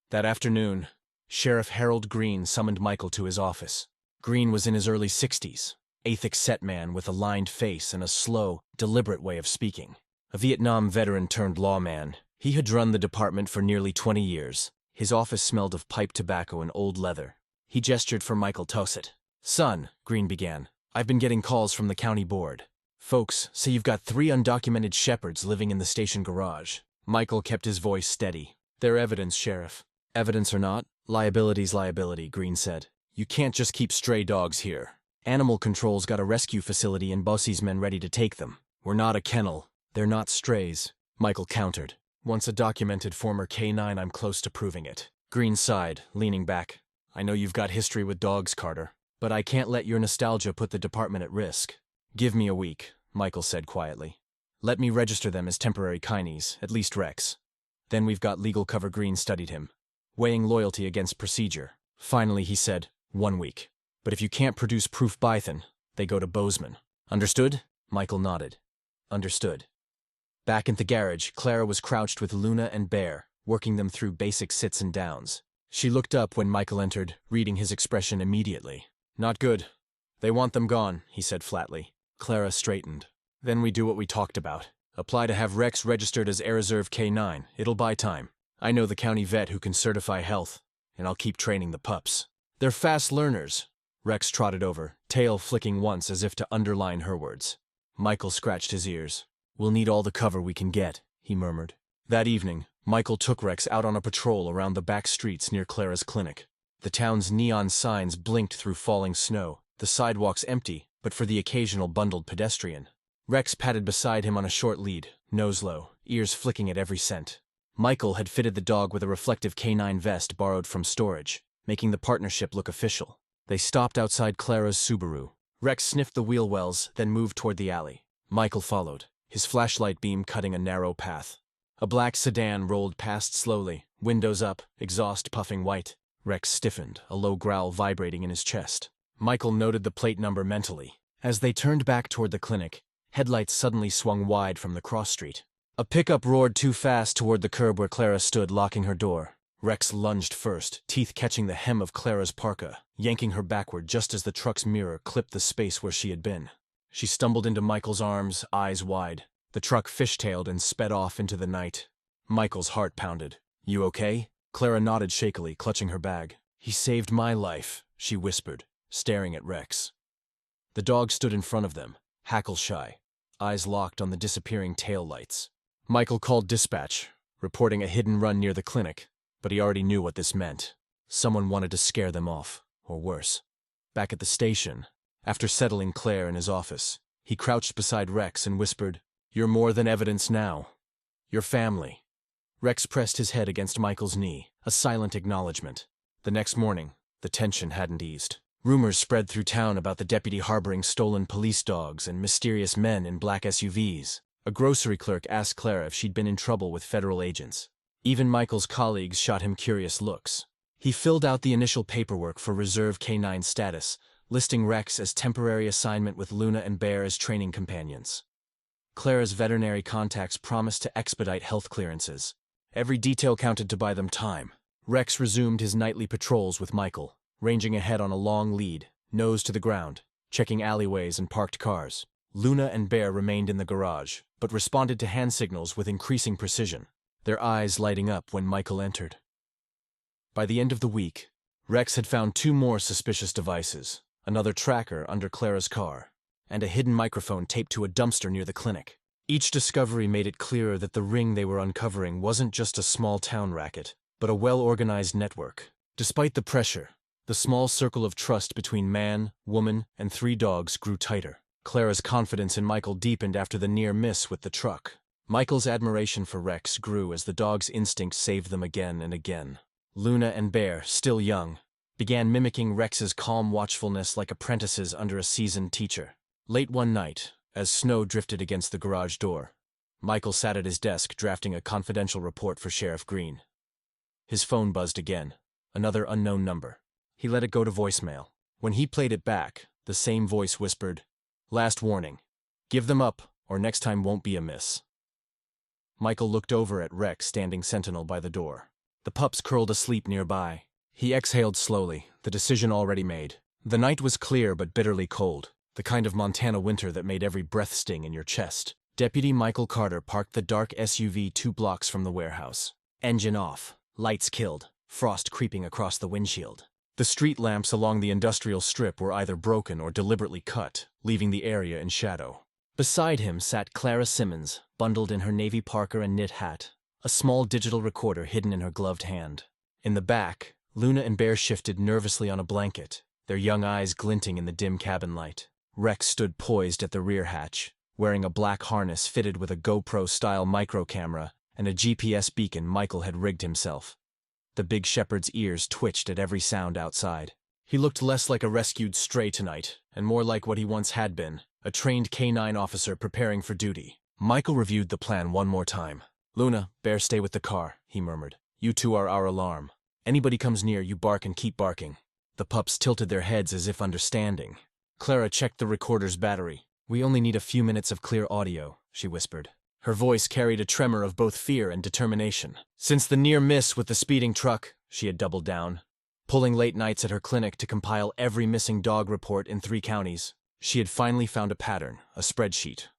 That afternoon, Sheriff Harold Green summoned Michael to his office. Green was in his early 60s, a thick-set man with a lined face and a slow, deliberate way of speaking. A Vietnam veteran turned lawman, he had run the department for nearly 20 years. His office smelled of pipe tobacco and old leather. He gestured for Michael Tosit. "Son," Green began, "I've been getting calls from the county board. Folks say you've got 3 undocumented shepherds living in the station garage." Michael kept his voice steady. "They're evidence, Sheriff." "Evidence or not, liability's liability," Green said. "You can't just keep stray dogs here. Animal Control's got a rescue facility and Bossy's men ready to take them. We're not a kennel. They're not strays." Michael countered. "Once a documented former K9, I'm close to proving it." Green sighed, leaning back. "I know you've got history with dogs, Carter, but I can't let your nostalgia put the department at risk." "Give me a week," Michael said quietly. "Let me register them as temporary kines, at least Rex. Then we've got legal cover." Green studied him, weighing loyalty against procedure. Finally he said, 1 week. "But if you can't produce proof by then, they go to Bozeman. Understood?" Michael nodded. "Understood." Back in the garage, Clara was crouched with Luna and Bear, working them through basic sits and downs. She looked up when Michael entered, reading his expression immediately. "Not good. They want them gone," he said flatly. Clara straightened. "Then we do what we talked about. Apply to have Rex registered as Air Reserve K9. It'll buy time. I know the county vet who can certify health, and I'll keep training the pups. They're fast learners." Rex trotted over, tail flicking once as if to underline her words. Michael scratched his ears. "We'll need all the cover we can get," he murmured. That evening, Michael took Rex out on a patrol around the back streets near Clara's clinic. The town's neon signs blinked through falling snow, the sidewalks empty, but for the occasional bundled pedestrian. Rex padded beside him on a short lead, nose low, ears flicking at every scent. Michael had fitted the dog with a reflective canine vest borrowed from storage, making the partnership look official. They stopped outside Clara's Subaru. Rex sniffed the wheel wells, then moved toward the alley. Michael followed, his flashlight beam cutting a narrow path. A black sedan rolled past slowly, windows up, exhaust puffing white. Rex stiffened, a low growl vibrating in his chest. Michael noted the plate number mentally. As they turned back toward the clinic, headlights suddenly swung wide from the cross street. A pickup roared too fast toward the curb where Clara stood, locking her door. Rex lunged first, teeth catching the hem of Clara's parka, yanking her backward just as the truck's mirror clipped the space where she had been. She stumbled into Michael's arms, eyes wide. The truck fishtailed and sped off into the night. Michael's heart pounded. "You okay?" Clara nodded shakily, clutching her bag. "He saved my life," she whispered, staring at Rex. The dog stood in front of them, hackle-shy, eyes locked on the disappearing tail lights. Michael called dispatch, reporting a hidden run near the clinic, but he already knew what this meant. Someone wanted to scare them off, or worse. Back at the station, after settling Claire in his office, he crouched beside Rex and whispered, "You're more than evidence now. Your family." Rex pressed his head against Michael's knee, a silent acknowledgement. The next morning, the tension hadn't eased. Rumors spread through town about the deputy harboring stolen police dogs and mysterious men in black SUVs. A grocery clerk asked Clara if she'd been in trouble with federal agents. Even Michael's colleagues shot him curious looks. He filled out the initial paperwork for Reserve K9 status, listing Rex as temporary assignment with Luna and Bear as training companions. Clara's veterinary contacts promised to expedite health clearances. Every detail counted to buy them time. Rex resumed his nightly patrols with Michael, ranging ahead on a long lead, nose to the ground, checking alleyways and parked cars. Luna and Bear remained in the garage, but responded to hand signals with increasing precision, their eyes lighting up when Michael entered. By the end of the week, Rex had found 2 more suspicious devices, another tracker under Clara's car, and a hidden microphone taped to a dumpster near the clinic. Each discovery made it clearer that the ring they were uncovering wasn't just a small-town racket, but a well-organized network. Despite the pressure, the small circle of trust between man, woman, and 3 dogs grew tighter. Clara's confidence in Michael deepened after the near miss with the truck. Michael's admiration for Rex grew as the dog's instincts saved them again and again. Luna and Bear, still young, began mimicking Rex's calm watchfulness like apprentices under a seasoned teacher. Late one night, as snow drifted against the garage door, Michael sat at his desk drafting a confidential report for Sheriff Green. His phone buzzed again, another unknown number. He let it go to voicemail. When he played it back, the same voice whispered, "Last warning. Give them up, or next time won't be a miss." Michael looked over at Rex standing sentinel by the door. The pups curled asleep nearby. He exhaled slowly, the decision already made. The night was clear but bitterly cold, the kind of Montana winter that made every breath sting in your chest. Deputy Michael Carter parked the dark SUV 2 blocks from the warehouse. Engine off, lights killed, frost creeping across the windshield. The street lamps along the industrial strip were either broken or deliberately cut, leaving the area in shadow. Beside him sat Clara Simmons, bundled in her navy parka and knit hat, a small digital recorder hidden in her gloved hand. In the back, Luna and Bear shifted nervously on a blanket, their young eyes glinting in the dim cabin light. Rex stood poised at the rear hatch, wearing a black harness fitted with a GoPro-style micro camera and a GPS beacon Michael had rigged himself. The big shepherd's ears twitched at every sound outside. He looked less like a rescued stray tonight, and more like what he once had been, a trained K9 officer preparing for duty. Michael reviewed the plan one more time. "Luna, Bear, stay with the car," he murmured. "You 2 are our alarm. Anybody comes near, you bark and keep barking." The pups tilted their heads as if understanding. Clara checked the recorder's battery. "We only need a few minutes of clear audio," she whispered. Her voice carried a tremor of both fear and determination. Since the near miss with the speeding truck, she had doubled down, pulling late nights at her clinic to compile every missing dog report in 3 counties. She had finally found a pattern, a spreadsheet,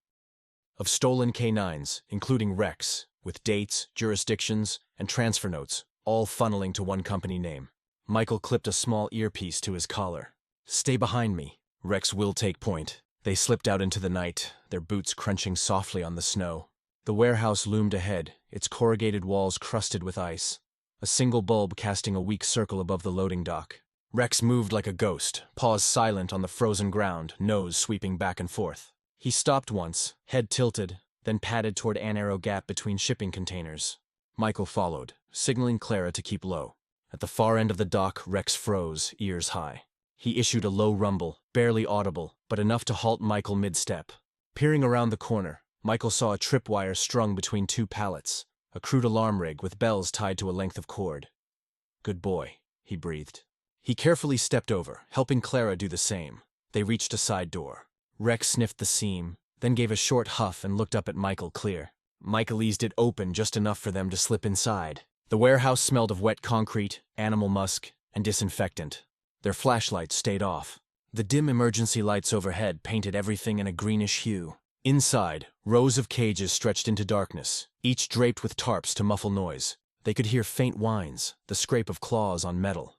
of stolen K9s, including Rex, with dates, jurisdictions, and transfer notes, all funneling to one company name. Michael clipped a small earpiece to his collar. "Stay behind me. Rex will take point." They slipped out into the night, their boots crunching softly on the snow. The warehouse loomed ahead, its corrugated walls crusted with ice, a single bulb casting a weak circle above the loading dock. Rex moved like a ghost, paws silent on the frozen ground, nose sweeping back and forth. He stopped once, head tilted, then padded toward an narrow gap between shipping containers. Michael followed, signaling Clara to keep low. At the far end of the dock, Rex froze, ears high. He issued a low rumble, barely audible, but enough to halt Michael mid-step. Peering around the corner, Michael saw a tripwire strung between 2 pallets, a crude alarm rig with bells tied to a length of cord. "Good boy," he breathed. He carefully stepped over, helping Clara do the same. They reached a side door. Rex sniffed the seam, then gave a short huff and looked up at Michael clear. Michael eased it open just enough for them to slip inside. The warehouse smelled of wet concrete, animal musk, and disinfectant. Their flashlights stayed off. The dim emergency lights overhead painted everything in a greenish hue. Inside, rows of cages stretched into darkness, each draped with tarps to muffle noise. They could hear faint whines, the scrape of claws on metal.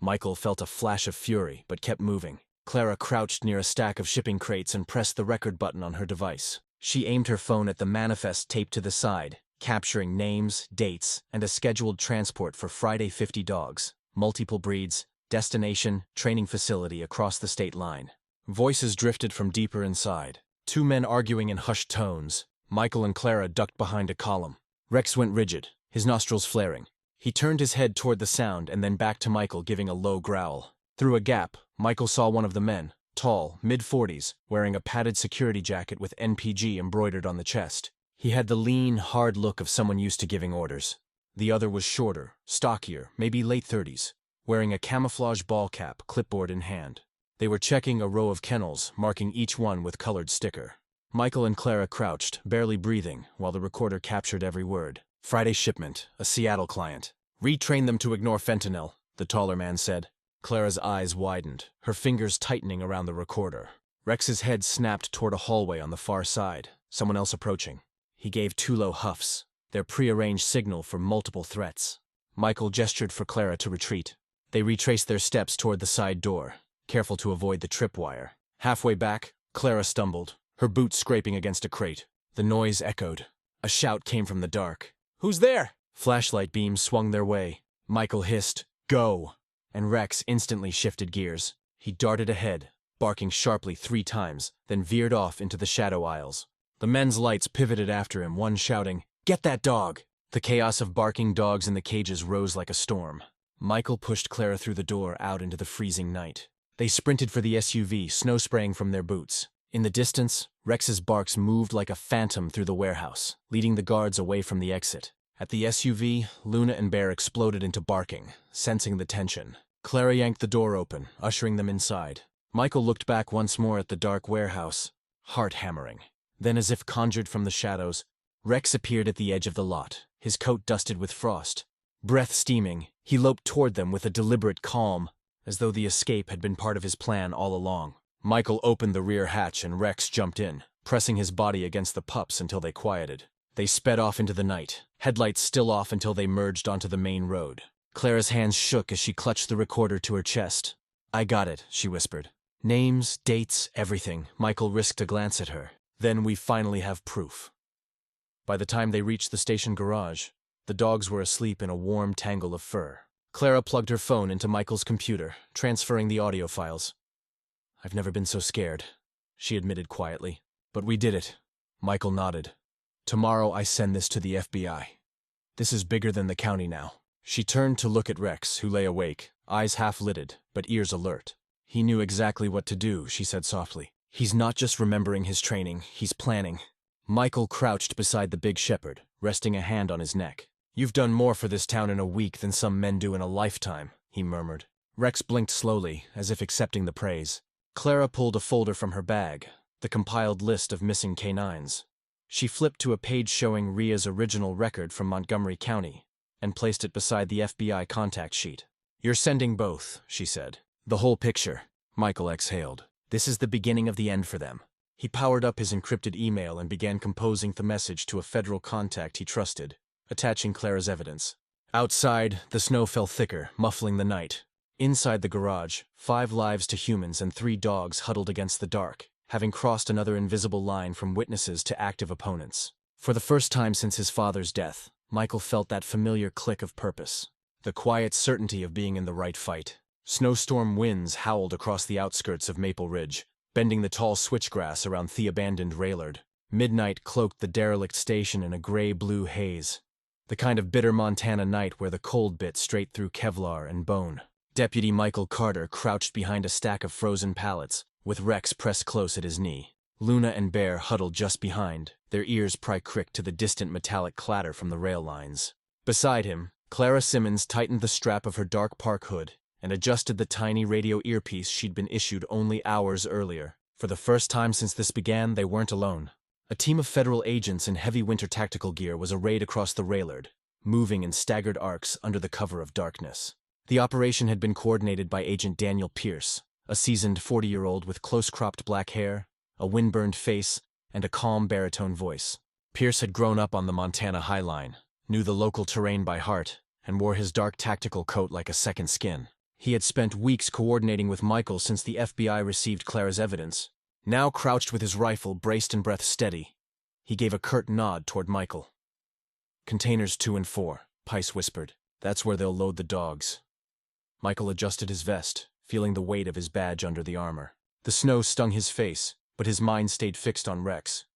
Michael felt a flash of fury, but kept moving. Clara crouched near a stack of shipping crates and pressed the record button on her device. She aimed her phone at the manifest taped to the side, capturing names, dates, and a scheduled transport for Friday 50 dogs, multiple breeds, destination, training facility across the state line. Voices drifted from deeper inside. Two men arguing in hushed tones. Michael and Clara ducked behind a column. Rex went rigid, his nostrils flaring. He turned his head toward the sound and then back to Michael, giving a low growl. Through a gap, Michael saw one of the men, tall, mid-40s, wearing a padded security jacket with NPG embroidered on the chest. He had the lean, hard look of someone used to giving orders. The other was shorter, stockier, maybe late 30s, wearing a camouflage ball cap, clipboard in hand. They were checking a row of kennels, marking each one with colored sticker. Michael and Clara crouched, barely breathing, while the recorder captured every word. Friday shipment, a Seattle client. Retrain them to ignore fentanyl, the taller man said. Clara's eyes widened, her fingers tightening around the recorder. Rex's head snapped toward a hallway on the far side, someone else approaching. He gave 2 low huffs, their prearranged signal for multiple threats. Michael gestured for Clara to retreat. They retraced their steps toward the side door, careful to avoid the tripwire. Halfway back, Clara stumbled, her boots scraping against a crate. The noise echoed. A shout came from the dark. "Who's there?" Flashlight beams swung their way. Michael hissed, "Go!" And Rex instantly shifted gears. He darted ahead, barking sharply 3 times, then veered off into the shadow aisles. The men's lights pivoted after him, one shouting, "Get that dog!" The chaos of barking dogs in the cages rose like a storm. Michael pushed Clara through the door out into the freezing night. They sprinted for the SUV, snow spraying from their boots. In the distance, Rex's barks moved like a phantom through the warehouse, leading the guards away from the exit. At the SUV, Luna and Bear exploded into barking, sensing the tension. Clara yanked the door open, ushering them inside. Michael looked back once more at the dark warehouse, heart hammering. Then, as if conjured from the shadows, Rex appeared at the edge of the lot, his coat dusted with frost. Breath steaming, he loped toward them with a deliberate calm, as though the escape had been part of his plan all along. Michael opened the rear hatch and Rex jumped in, pressing his body against the pups until they quieted. They sped off into the night, headlights still off until they merged onto the main road. Clara's hands shook as she clutched the recorder to her chest. "I got it," she whispered. "Names, dates, everything." Michael risked a glance at her. "Then we finally have proof." By the time they reached the station garage, the dogs were asleep in a warm tangle of fur. Clara plugged her phone into Michael's computer, transferring the audio files. "I've never been so scared," she admitted quietly. "But we did it." Michael nodded. "Tomorrow I send this to the FBI. This is bigger than the county now." She turned to look at Rex, who lay awake, eyes half-lidded, but ears alert. "He knew exactly what to do," she said softly. "He's not just remembering his training, he's planning." Michael crouched beside the big shepherd, resting a hand on his neck. "You've done more for this town in a week than some men do in a lifetime," he murmured. Rex blinked slowly, as if accepting the praise. Clara pulled a folder from her bag, the compiled list of missing canines. She flipped to a page showing Ria's original record from Montgomery County and placed it beside the FBI contact sheet. "You're sending both," she said. "The whole picture." Michael exhaled. This is the beginning of the end for them. He powered up his encrypted email and began composing the message to a federal contact he trusted, attaching Clara's evidence. Outside, the snow fell thicker, muffling the night. Inside the garage, 5 lives to humans and 3 dogs huddled against the dark, having crossed another invisible line from witnesses to active opponents. For the first time since his father's death, Michael felt that familiar click of purpose, the quiet certainty of being in the right fight. Snowstorm winds howled across the outskirts of Maple Ridge, bending the tall switchgrass around the abandoned Raylord. Midnight cloaked the derelict station in a gray-blue haze, the kind of bitter Montana night where the cold bit straight through Kevlar and bone. Deputy Michael Carter crouched behind a stack of frozen pallets, with Rex pressed close at his knee. Luna and Bear huddled just behind, their ears prick-cricked to the distant metallic clatter from the rail lines. Beside him, Clara Simmons tightened the strap of her dark park hood and adjusted the tiny radio earpiece she'd been issued only hours earlier. For the first time since this began, they weren't alone. A team of federal agents in heavy winter tactical gear was arrayed across the Raylord, moving in staggered arcs under the cover of darkness. The operation had been coordinated by Agent Daniel Pierce, a seasoned 40-year-old with close-cropped black hair, a windburned face, and a calm baritone voice. Pierce had grown up on the Montana High Line, knew the local terrain by heart, and wore his dark tactical coat like a second skin. He had spent weeks coordinating with Michael since the FBI received Clara's evidence. Now crouched with his rifle braced and breath steady, he gave a curt nod toward Michael. "Containers 2 and 4, Pice whispered. "That's where they'll load the dogs." Michael adjusted his vest, feeling the weight of his badge under the armor. The snow stung his face, but his mind stayed fixed on Rex.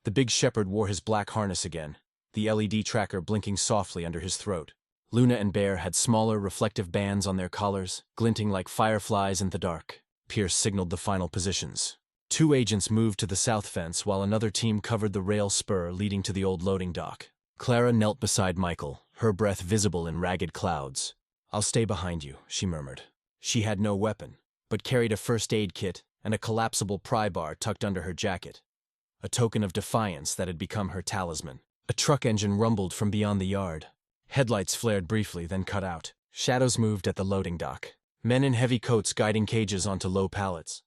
The big shepherd wore his black harness again, the LED tracker blinking softly under his throat. Luna and Bear had smaller, reflective bands on their collars, glinting like fireflies in the dark. Pierce signaled the final positions. 2 agents moved to the south fence while another team covered the rail spur leading to the old loading dock. Clara knelt beside Michael, her breath visible in ragged clouds. "I'll stay behind you," she murmured. She had no weapon, but carried a first aid kit and a collapsible pry bar tucked under her jacket, a token of defiance that had become her talisman. A truck engine rumbled from beyond the yard. Headlights flared briefly, then cut out. Shadows moved at the loading dock. Men in heavy coats guiding cages onto low pallets.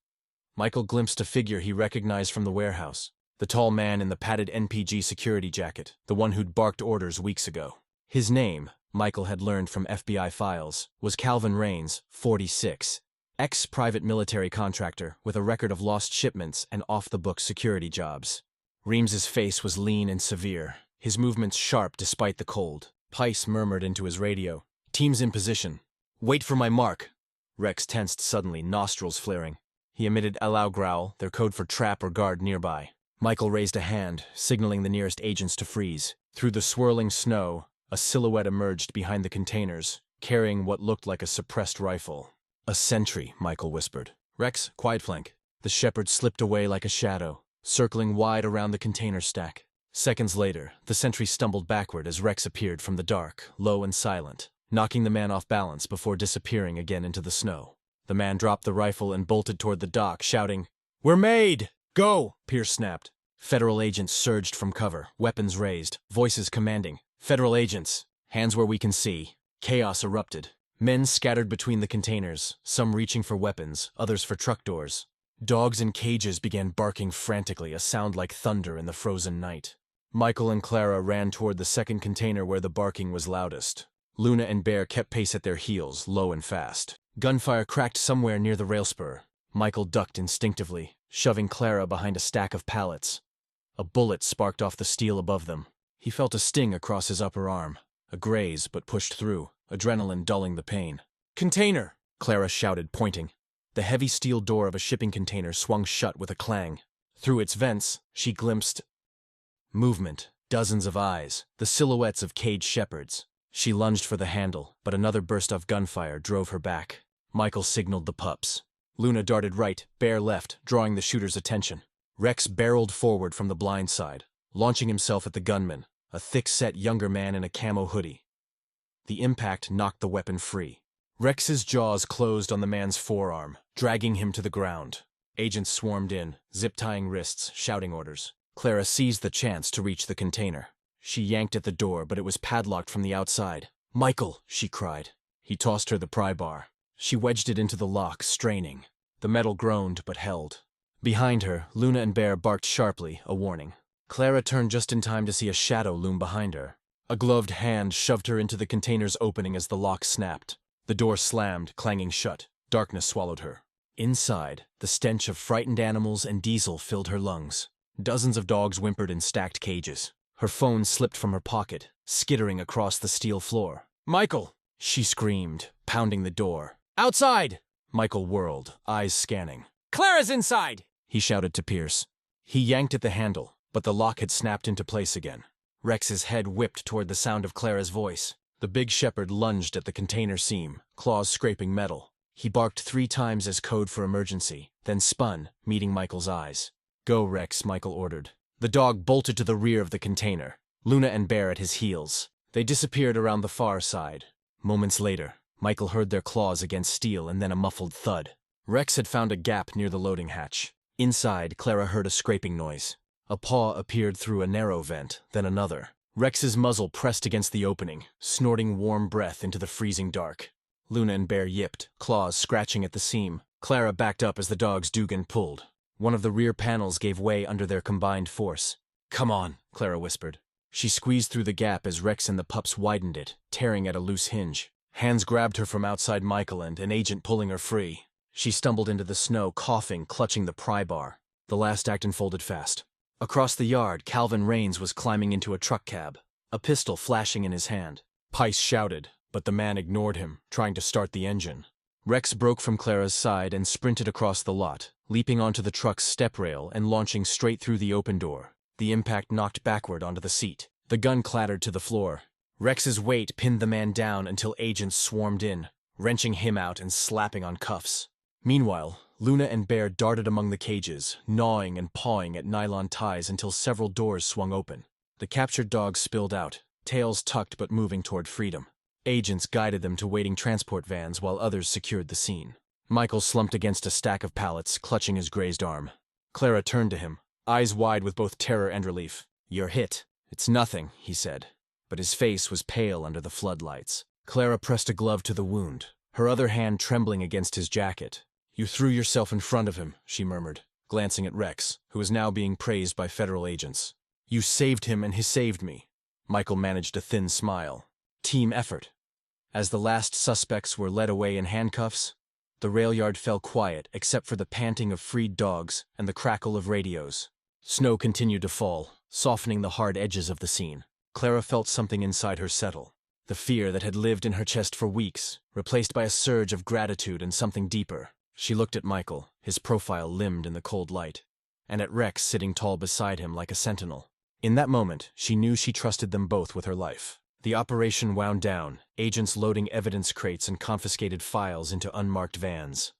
Michael glimpsed a figure he recognized from the warehouse. The tall man in the padded NPG security jacket, the one who'd barked orders weeks ago. His name, Michael had learned from FBI files, was Calvin Raines, 46, ex-private military contractor with a record of lost shipments and off-the-book security jobs. Reams's face was lean and severe, his movements sharp despite the cold. Pice murmured into his radio, "Team's in position. Wait for my mark." Rex tensed suddenly, nostrils flaring. He emitted a loud growl, their code for trap or guard nearby. Michael raised a hand, signaling the nearest agents to freeze. Through the swirling snow, a silhouette emerged behind the containers, carrying what looked like a suppressed rifle. "A sentry," Michael whispered. "Rex, quiet flank." The shepherd slipped away like a shadow, circling wide around the container stack. Seconds later, the sentry stumbled backward as Rex appeared from the dark, low and silent, knocking the man off balance before disappearing again into the snow. The man dropped the rifle and bolted toward the dock, shouting, "We're made! Go!" Pierce snapped. Federal agents surged from cover, weapons raised, voices commanding. "Federal agents! Hands where we can see." Chaos erupted. Men scattered between the containers, some reaching for weapons, others for truck doors. Dogs in cages began barking frantically, a sound like thunder in the frozen night. Michael and Clara ran toward the second container where the barking was loudest. Luna and Bear kept pace at their heels, low and fast. Gunfire cracked somewhere near the rail spur. Michael ducked instinctively, shoving Clara behind a stack of pallets. A bullet sparked off the steel above them. He felt a sting across his upper arm, a graze but pushed through, adrenaline dulling the pain. "Container!" Clara shouted, pointing. The heavy steel door of a shipping container swung shut with a clang. Through its vents, she glimpsed movement, dozens of eyes, the silhouettes of caged shepherds. She lunged for the handle, but another burst of gunfire drove her back. Michael signaled the pups. Luna darted right, Bear left, drawing the shooter's attention. Rex barreled forward from the blind side, launching himself at the gunman, a thick-set younger man in a camo hoodie. The impact knocked the weapon free. Rex's jaws closed on the man's forearm, dragging him to the ground. Agents swarmed in, zip-tying wrists, shouting orders. Clara seized the chance to reach the container. She yanked at the door, but it was padlocked from the outside. "Michael!" she cried. He tossed her the pry bar. She wedged it into the lock, straining. The metal groaned, but held. Behind her, Luna and Bear barked sharply, a warning. Clara turned just in time to see a shadow loom behind her. A gloved hand shoved her into the container's opening as the lock snapped. The door slammed, clanging shut. Darkness swallowed her. Inside, the stench of frightened animals and diesel filled her lungs. Dozens of dogs whimpered in stacked cages. Her phone slipped from her pocket, skittering across the steel floor. "Michael!" she screamed, pounding the door. "Outside!" Michael whirled, eyes scanning. "Clara's inside!" he shouted to Pierce. He yanked at the handle, but the lock had snapped into place again. Rex's head whipped toward the sound of Clara's voice. The big shepherd lunged at the container seam, claws scraping metal. He barked 3 times as code for emergency, then spun, meeting Michael's eyes. "Go, Rex," Michael ordered. The dog bolted to the rear of the container, Luna and Bear at his heels. They disappeared around the far side. Moments later, Michael heard their claws against steel and then a muffled thud. Rex had found a gap near the loading hatch. Inside, Clara heard a scraping noise. A paw appeared through a narrow vent, then another. Rex's muzzle pressed against the opening, snorting warm breath into the freezing dark. Luna and Bear yipped, claws scratching at the seam. Clara backed up as the dog's Dugan pulled. One of the rear panels gave way under their combined force. "Come on," Clara whispered. She squeezed through the gap as Rex and the pups widened it, tearing at a loose hinge. Hands grabbed her from outside Michael and an agent pulling her free. She stumbled into the snow, coughing, clutching the pry bar. The last act unfolded fast. Across the yard, Calvin Raines was climbing into a truck cab, a pistol flashing in his hand. Pice shouted, but the man ignored him, trying to start the engine. Rex broke from Clara's side and sprinted across the lot, leaping onto the truck's step rail and launching straight through the open door. The impact knocked backward onto the seat. The gun clattered to the floor. Rex's weight pinned the man down until agents swarmed in, wrenching him out and slapping on cuffs. Meanwhile, Luna and Bear darted among the cages, gnawing and pawing at nylon ties until several doors swung open. The captured dogs spilled out, tails tucked but moving toward freedom. Agents guided them to waiting transport vans while others secured the scene. Michael slumped against a stack of pallets, clutching his grazed arm. Clara turned to him, eyes wide with both terror and relief. "You're hit." "It's nothing," he said, but his face was pale under the floodlights. Clara pressed a glove to the wound, her other hand trembling against his jacket. "You threw yourself in front of him," she murmured, glancing at Rex, who was now being praised by federal agents. "You saved him and he saved me." Michael managed a thin smile. Team effort. As the last suspects were led away in handcuffs, the rail yard fell quiet except for the panting of freed dogs and the crackle of radios. Snow continued to fall, softening the hard edges of the scene. Clara felt something inside her settle. The fear that had lived in her chest for weeks, replaced by a surge of gratitude and something deeper. She looked at Michael, his profile limned in the cold light, and at Rex sitting tall beside him like a sentinel. In that moment, she knew she trusted them both with her life. The operation wound down, agents loading evidence crates and confiscated files into unmarked vans.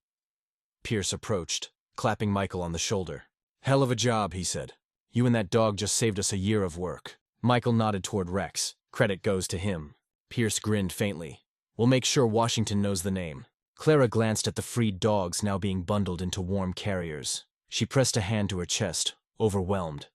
Pierce approached, clapping Michael on the shoulder. "Hell of a job," he said. "You and that dog just saved us a year of work." Michael nodded toward Rex. "Credit goes to him." Pierce grinned faintly. "We'll make sure Washington knows the name." Clara glanced at the freed dogs now being bundled into warm carriers. She pressed a hand to her chest, overwhelmed.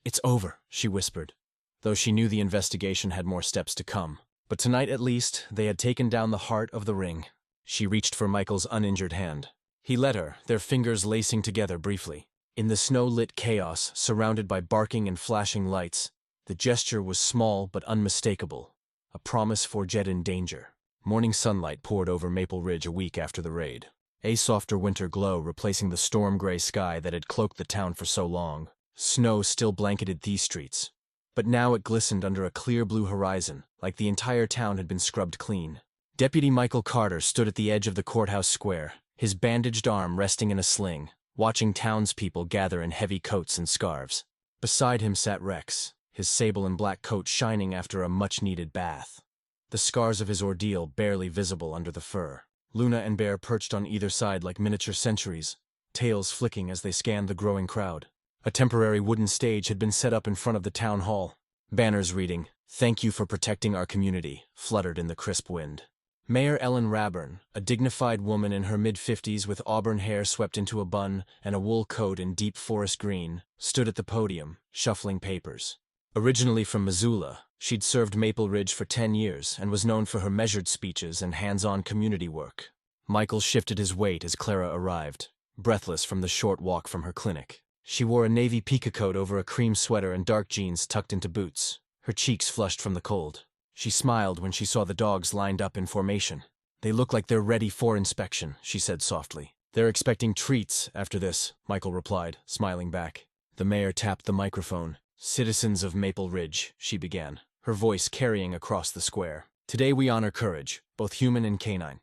"It's over," she whispered, though she knew the investigation had more steps to come. But tonight at least, they had taken down the heart of the ring. She reached for Michael's uninjured hand. He let her, their fingers lacing together briefly. In the snow-lit chaos, surrounded by barking and flashing lights, the gesture was small but unmistakable, a promise for Jed in danger. Morning sunlight poured over Maple Ridge a week after the raid, a softer winter glow replacing the storm-gray sky that had cloaked the town for so long. Snow still blanketed these streets, but now it glistened under a clear blue horizon, like the entire town had been scrubbed clean. Deputy Michael Carter stood at the edge of the courthouse square, his bandaged arm resting in a sling, watching townspeople gather in heavy coats and scarves. Beside him sat Rex, his sable and black coat shining after a much-needed bath, the scars of his ordeal barely visible under the fur. Luna and Bear perched on either side like miniature sentries, tails flicking as they scanned the growing crowd. A temporary wooden stage had been set up in front of the town hall. Banners reading, "Thank you for protecting our community," fluttered in the crisp wind. Mayor Ellen Raburn, a dignified woman in her mid-50s with auburn hair swept into a bun and a wool coat in deep forest green, stood at the podium, shuffling papers. Originally from Missoula, she'd served Maple Ridge for 10 years and was known for her measured speeches and hands-on community work. Michael shifted his weight as Clara arrived, breathless from the short walk from her clinic. She wore a navy pica coat over a cream sweater and dark jeans tucked into boots, her cheeks flushed from the cold. She smiled when she saw the dogs lined up in formation. "They look like they're ready for inspection," she said softly. "They're expecting treats after this," Michael replied, smiling back. The mayor tapped the microphone. "Citizens of Maple Ridge," she began, her voice carrying across the square. "Today we honor courage, both human and canine."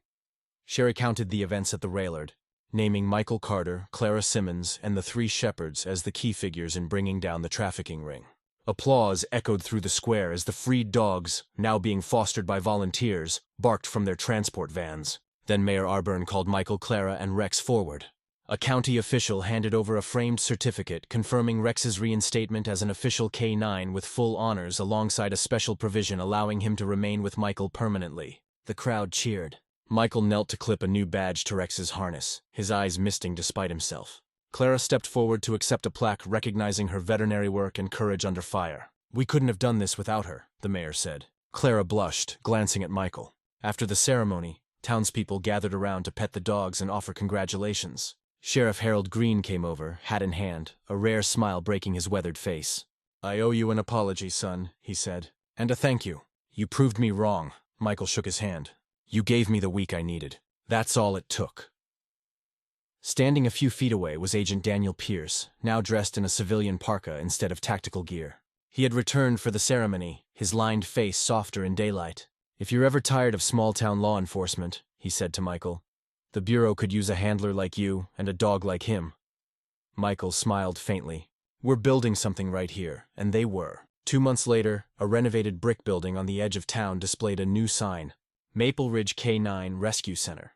She recounted the events at the Railard, naming Michael Carter, Clara Simmons, and the 3 shepherds as the key figures in bringing down the trafficking ring. Applause echoed through the square as the freed dogs, now being fostered by volunteers, barked from their transport vans. Then Mayor Arburn called Michael, Clara, and Rex forward. A county official handed over a framed certificate confirming Rex's reinstatement as an official K-9 with full honors alongside a special provision allowing him to remain with Michael permanently. The crowd cheered. Michael knelt to clip a new badge to Rex's harness, his eyes misting despite himself. Clara stepped forward to accept a plaque recognizing her veterinary work and courage under fire. We couldn't have done this without her, the mayor said. Clara blushed, glancing at Michael. After the ceremony, townspeople gathered around to pet the dogs and offer congratulations. Sheriff Harold Green came over, hat in hand, a rare smile breaking his weathered face. "I owe you an apology, son," he said. "And a thank you. You proved me wrong." Michael shook his hand. "You gave me the week I needed. That's all it took." Standing a few feet away was Agent Daniel Pierce, now dressed in a civilian parka instead of tactical gear. He had returned for the ceremony, his lined face softer in daylight. "If you're ever tired of small-town law enforcement," he said to Michael, "the Bureau could use a handler like you and a dog like him." Michael smiled faintly. "We're building something right here," and they were. 2 months later, a renovated brick building on the edge of town displayed a new sign, Maple Ridge K9 Rescue Center.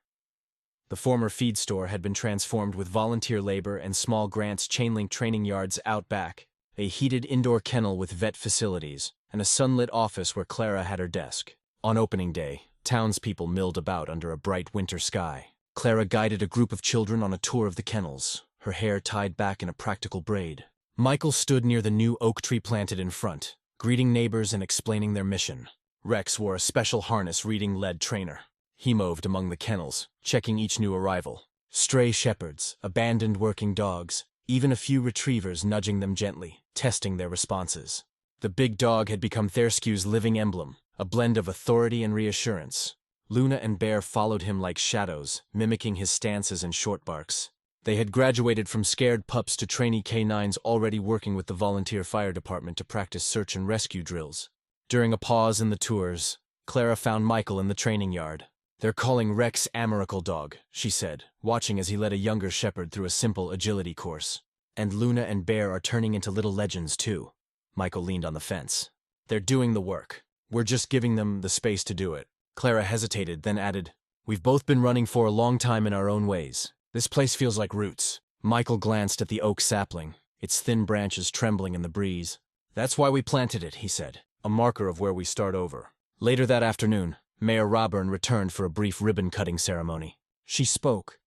The former feed store had been transformed with volunteer labor and small grants chain-link training yards out back, a heated indoor kennel with vet facilities, and a sunlit office where Clara had her desk. On opening day, townspeople milled about under a bright winter sky. Clara guided a group of children on a tour of the kennels, her hair tied back in a practical braid. Michael stood near the new oak tree planted in front, greeting neighbors and explaining their mission. Rex wore a special harness reading lead trainer. He moved among the kennels, checking each new arrival. Stray shepherds, abandoned working dogs, even a few retrievers nudging them gently, testing their responses. The big dog had become Therskue's living emblem, a blend of authority and reassurance. Luna and Bear followed him like shadows, mimicking his stances and short barks. They had graduated from scared pups to trainee canines already working with the volunteer fire department to practice search and rescue drills. During a pause in the tours, Clara found Michael in the training yard. "They're calling Rex Amorical Dog," she said, watching as he led a younger shepherd through a simple agility course. "And Luna and Bear are turning into little legends, too." Michael leaned on the fence. "They're doing the work. We're just giving them the space to do it." Clara hesitated, then added, "We've both been running for a long time in our own ways. This place feels like roots." Michael glanced at the oak sapling, its thin branches trembling in the breeze. "That's why we planted it," he said, "a marker of where we start over." Later that afternoon, Mayor Robburn returned for a brief ribbon-cutting ceremony. She spoke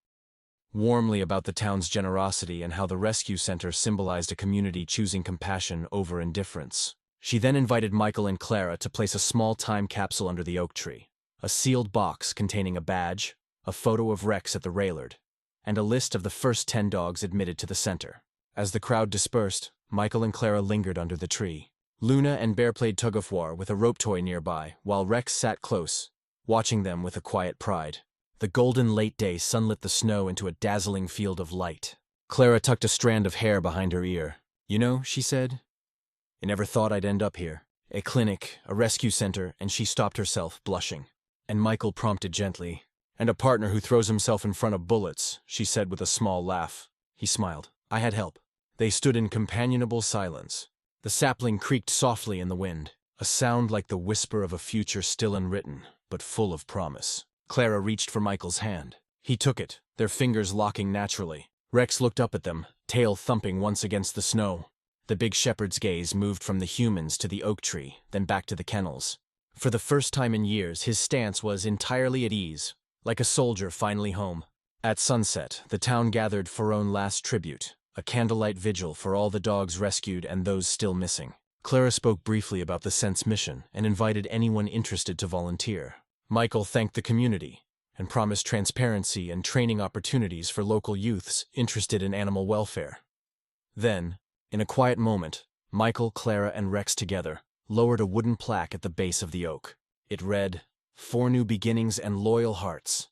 warmly about the town's generosity and how the rescue center symbolized a community choosing compassion over indifference. She then invited Michael and Clara to place a small time capsule under the oak tree, a sealed box containing a badge, a photo of Rex at the railard, and a list of the first 10 dogs admitted to the center. As the crowd dispersed, Michael and Clara lingered under the tree. Luna and Bear played tug-of-war with a rope toy nearby, while Rex sat close, watching them with a quiet pride. The golden late day sunlit the snow into a dazzling field of light. Clara tucked a strand of hair behind her ear. "You know," she said, "I never thought I'd end up here. A clinic, a rescue center," and she stopped herself, blushing. And Michael prompted gently. "And a partner who throws himself in front of bullets," she said with a small laugh. He smiled. "I had help." They stood in companionable silence. The sapling creaked softly in the wind, a sound like the whisper of a future still unwritten, but full of promise. Clara reached for Michael's hand. He took it, their fingers locking naturally. Rex looked up at them, tail thumping once against the snow. The big shepherd's gaze moved from the humans to the oak tree, then back to the kennels. For the first time in years, his stance was entirely at ease, like a soldier finally home. At sunset, the town gathered for own last tribute, a candlelight vigil for all the dogs rescued and those still missing. Clara spoke briefly about the Scent's mission and invited anyone interested to volunteer. Michael thanked the community and promised transparency and training opportunities for local youths interested in animal welfare. Then, in a quiet moment, Michael, Clara, and Rex together lowered a wooden plaque at the base of the oak. It read, "For new beginnings and loyal hearts."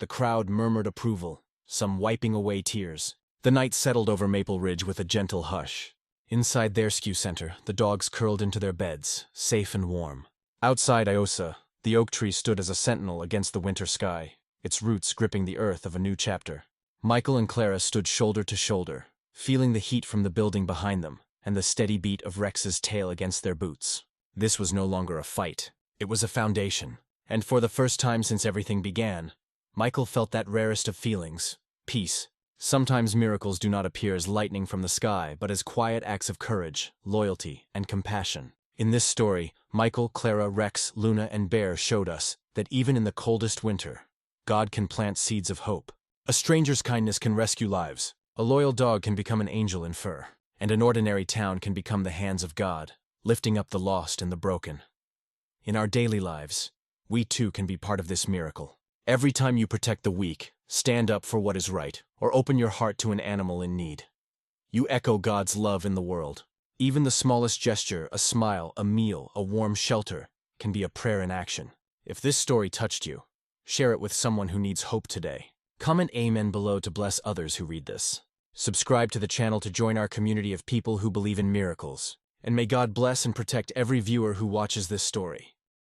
The crowd murmured approval, some wiping away tears. The night settled over Maple Ridge with a gentle hush. Inside their rescue center, the dogs curled into their beds, safe and warm. Outside Iosa, the oak tree stood as a sentinel against the winter sky, its roots gripping the earth of a new chapter. Michael and Clara stood shoulder to shoulder, feeling the heat from the building behind them and the steady beat of Rex's tail against their boots. This was no longer a fight. It was a foundation. And for the first time since everything began, Michael felt that rarest of feelings, peace. Sometimes miracles do not appear as lightning from the sky, but as quiet acts of courage, loyalty, and compassion. In this story, Michael, Clara, Rex, Luna, and Bear showed us that even in the coldest winter, God can plant seeds of hope. A stranger's kindness can rescue lives. A loyal dog can become an angel in fur. And an ordinary town can become the hands of God. lifting up the lost and the broken. In our daily lives, we too can be part of this miracle. Every time you protect the weak, stand up for what is right, or open your heart to an animal in need, you echo God's love in the world. Even the smallest gesture, a smile, a meal, a warm shelter, can be a prayer in action. If this story touched you, share it with someone who needs hope today. Comment amen below to bless others who read this. Subscribe to the channel to join our community of people who believe in miracles. And may God bless and protect every viewer who watches this story.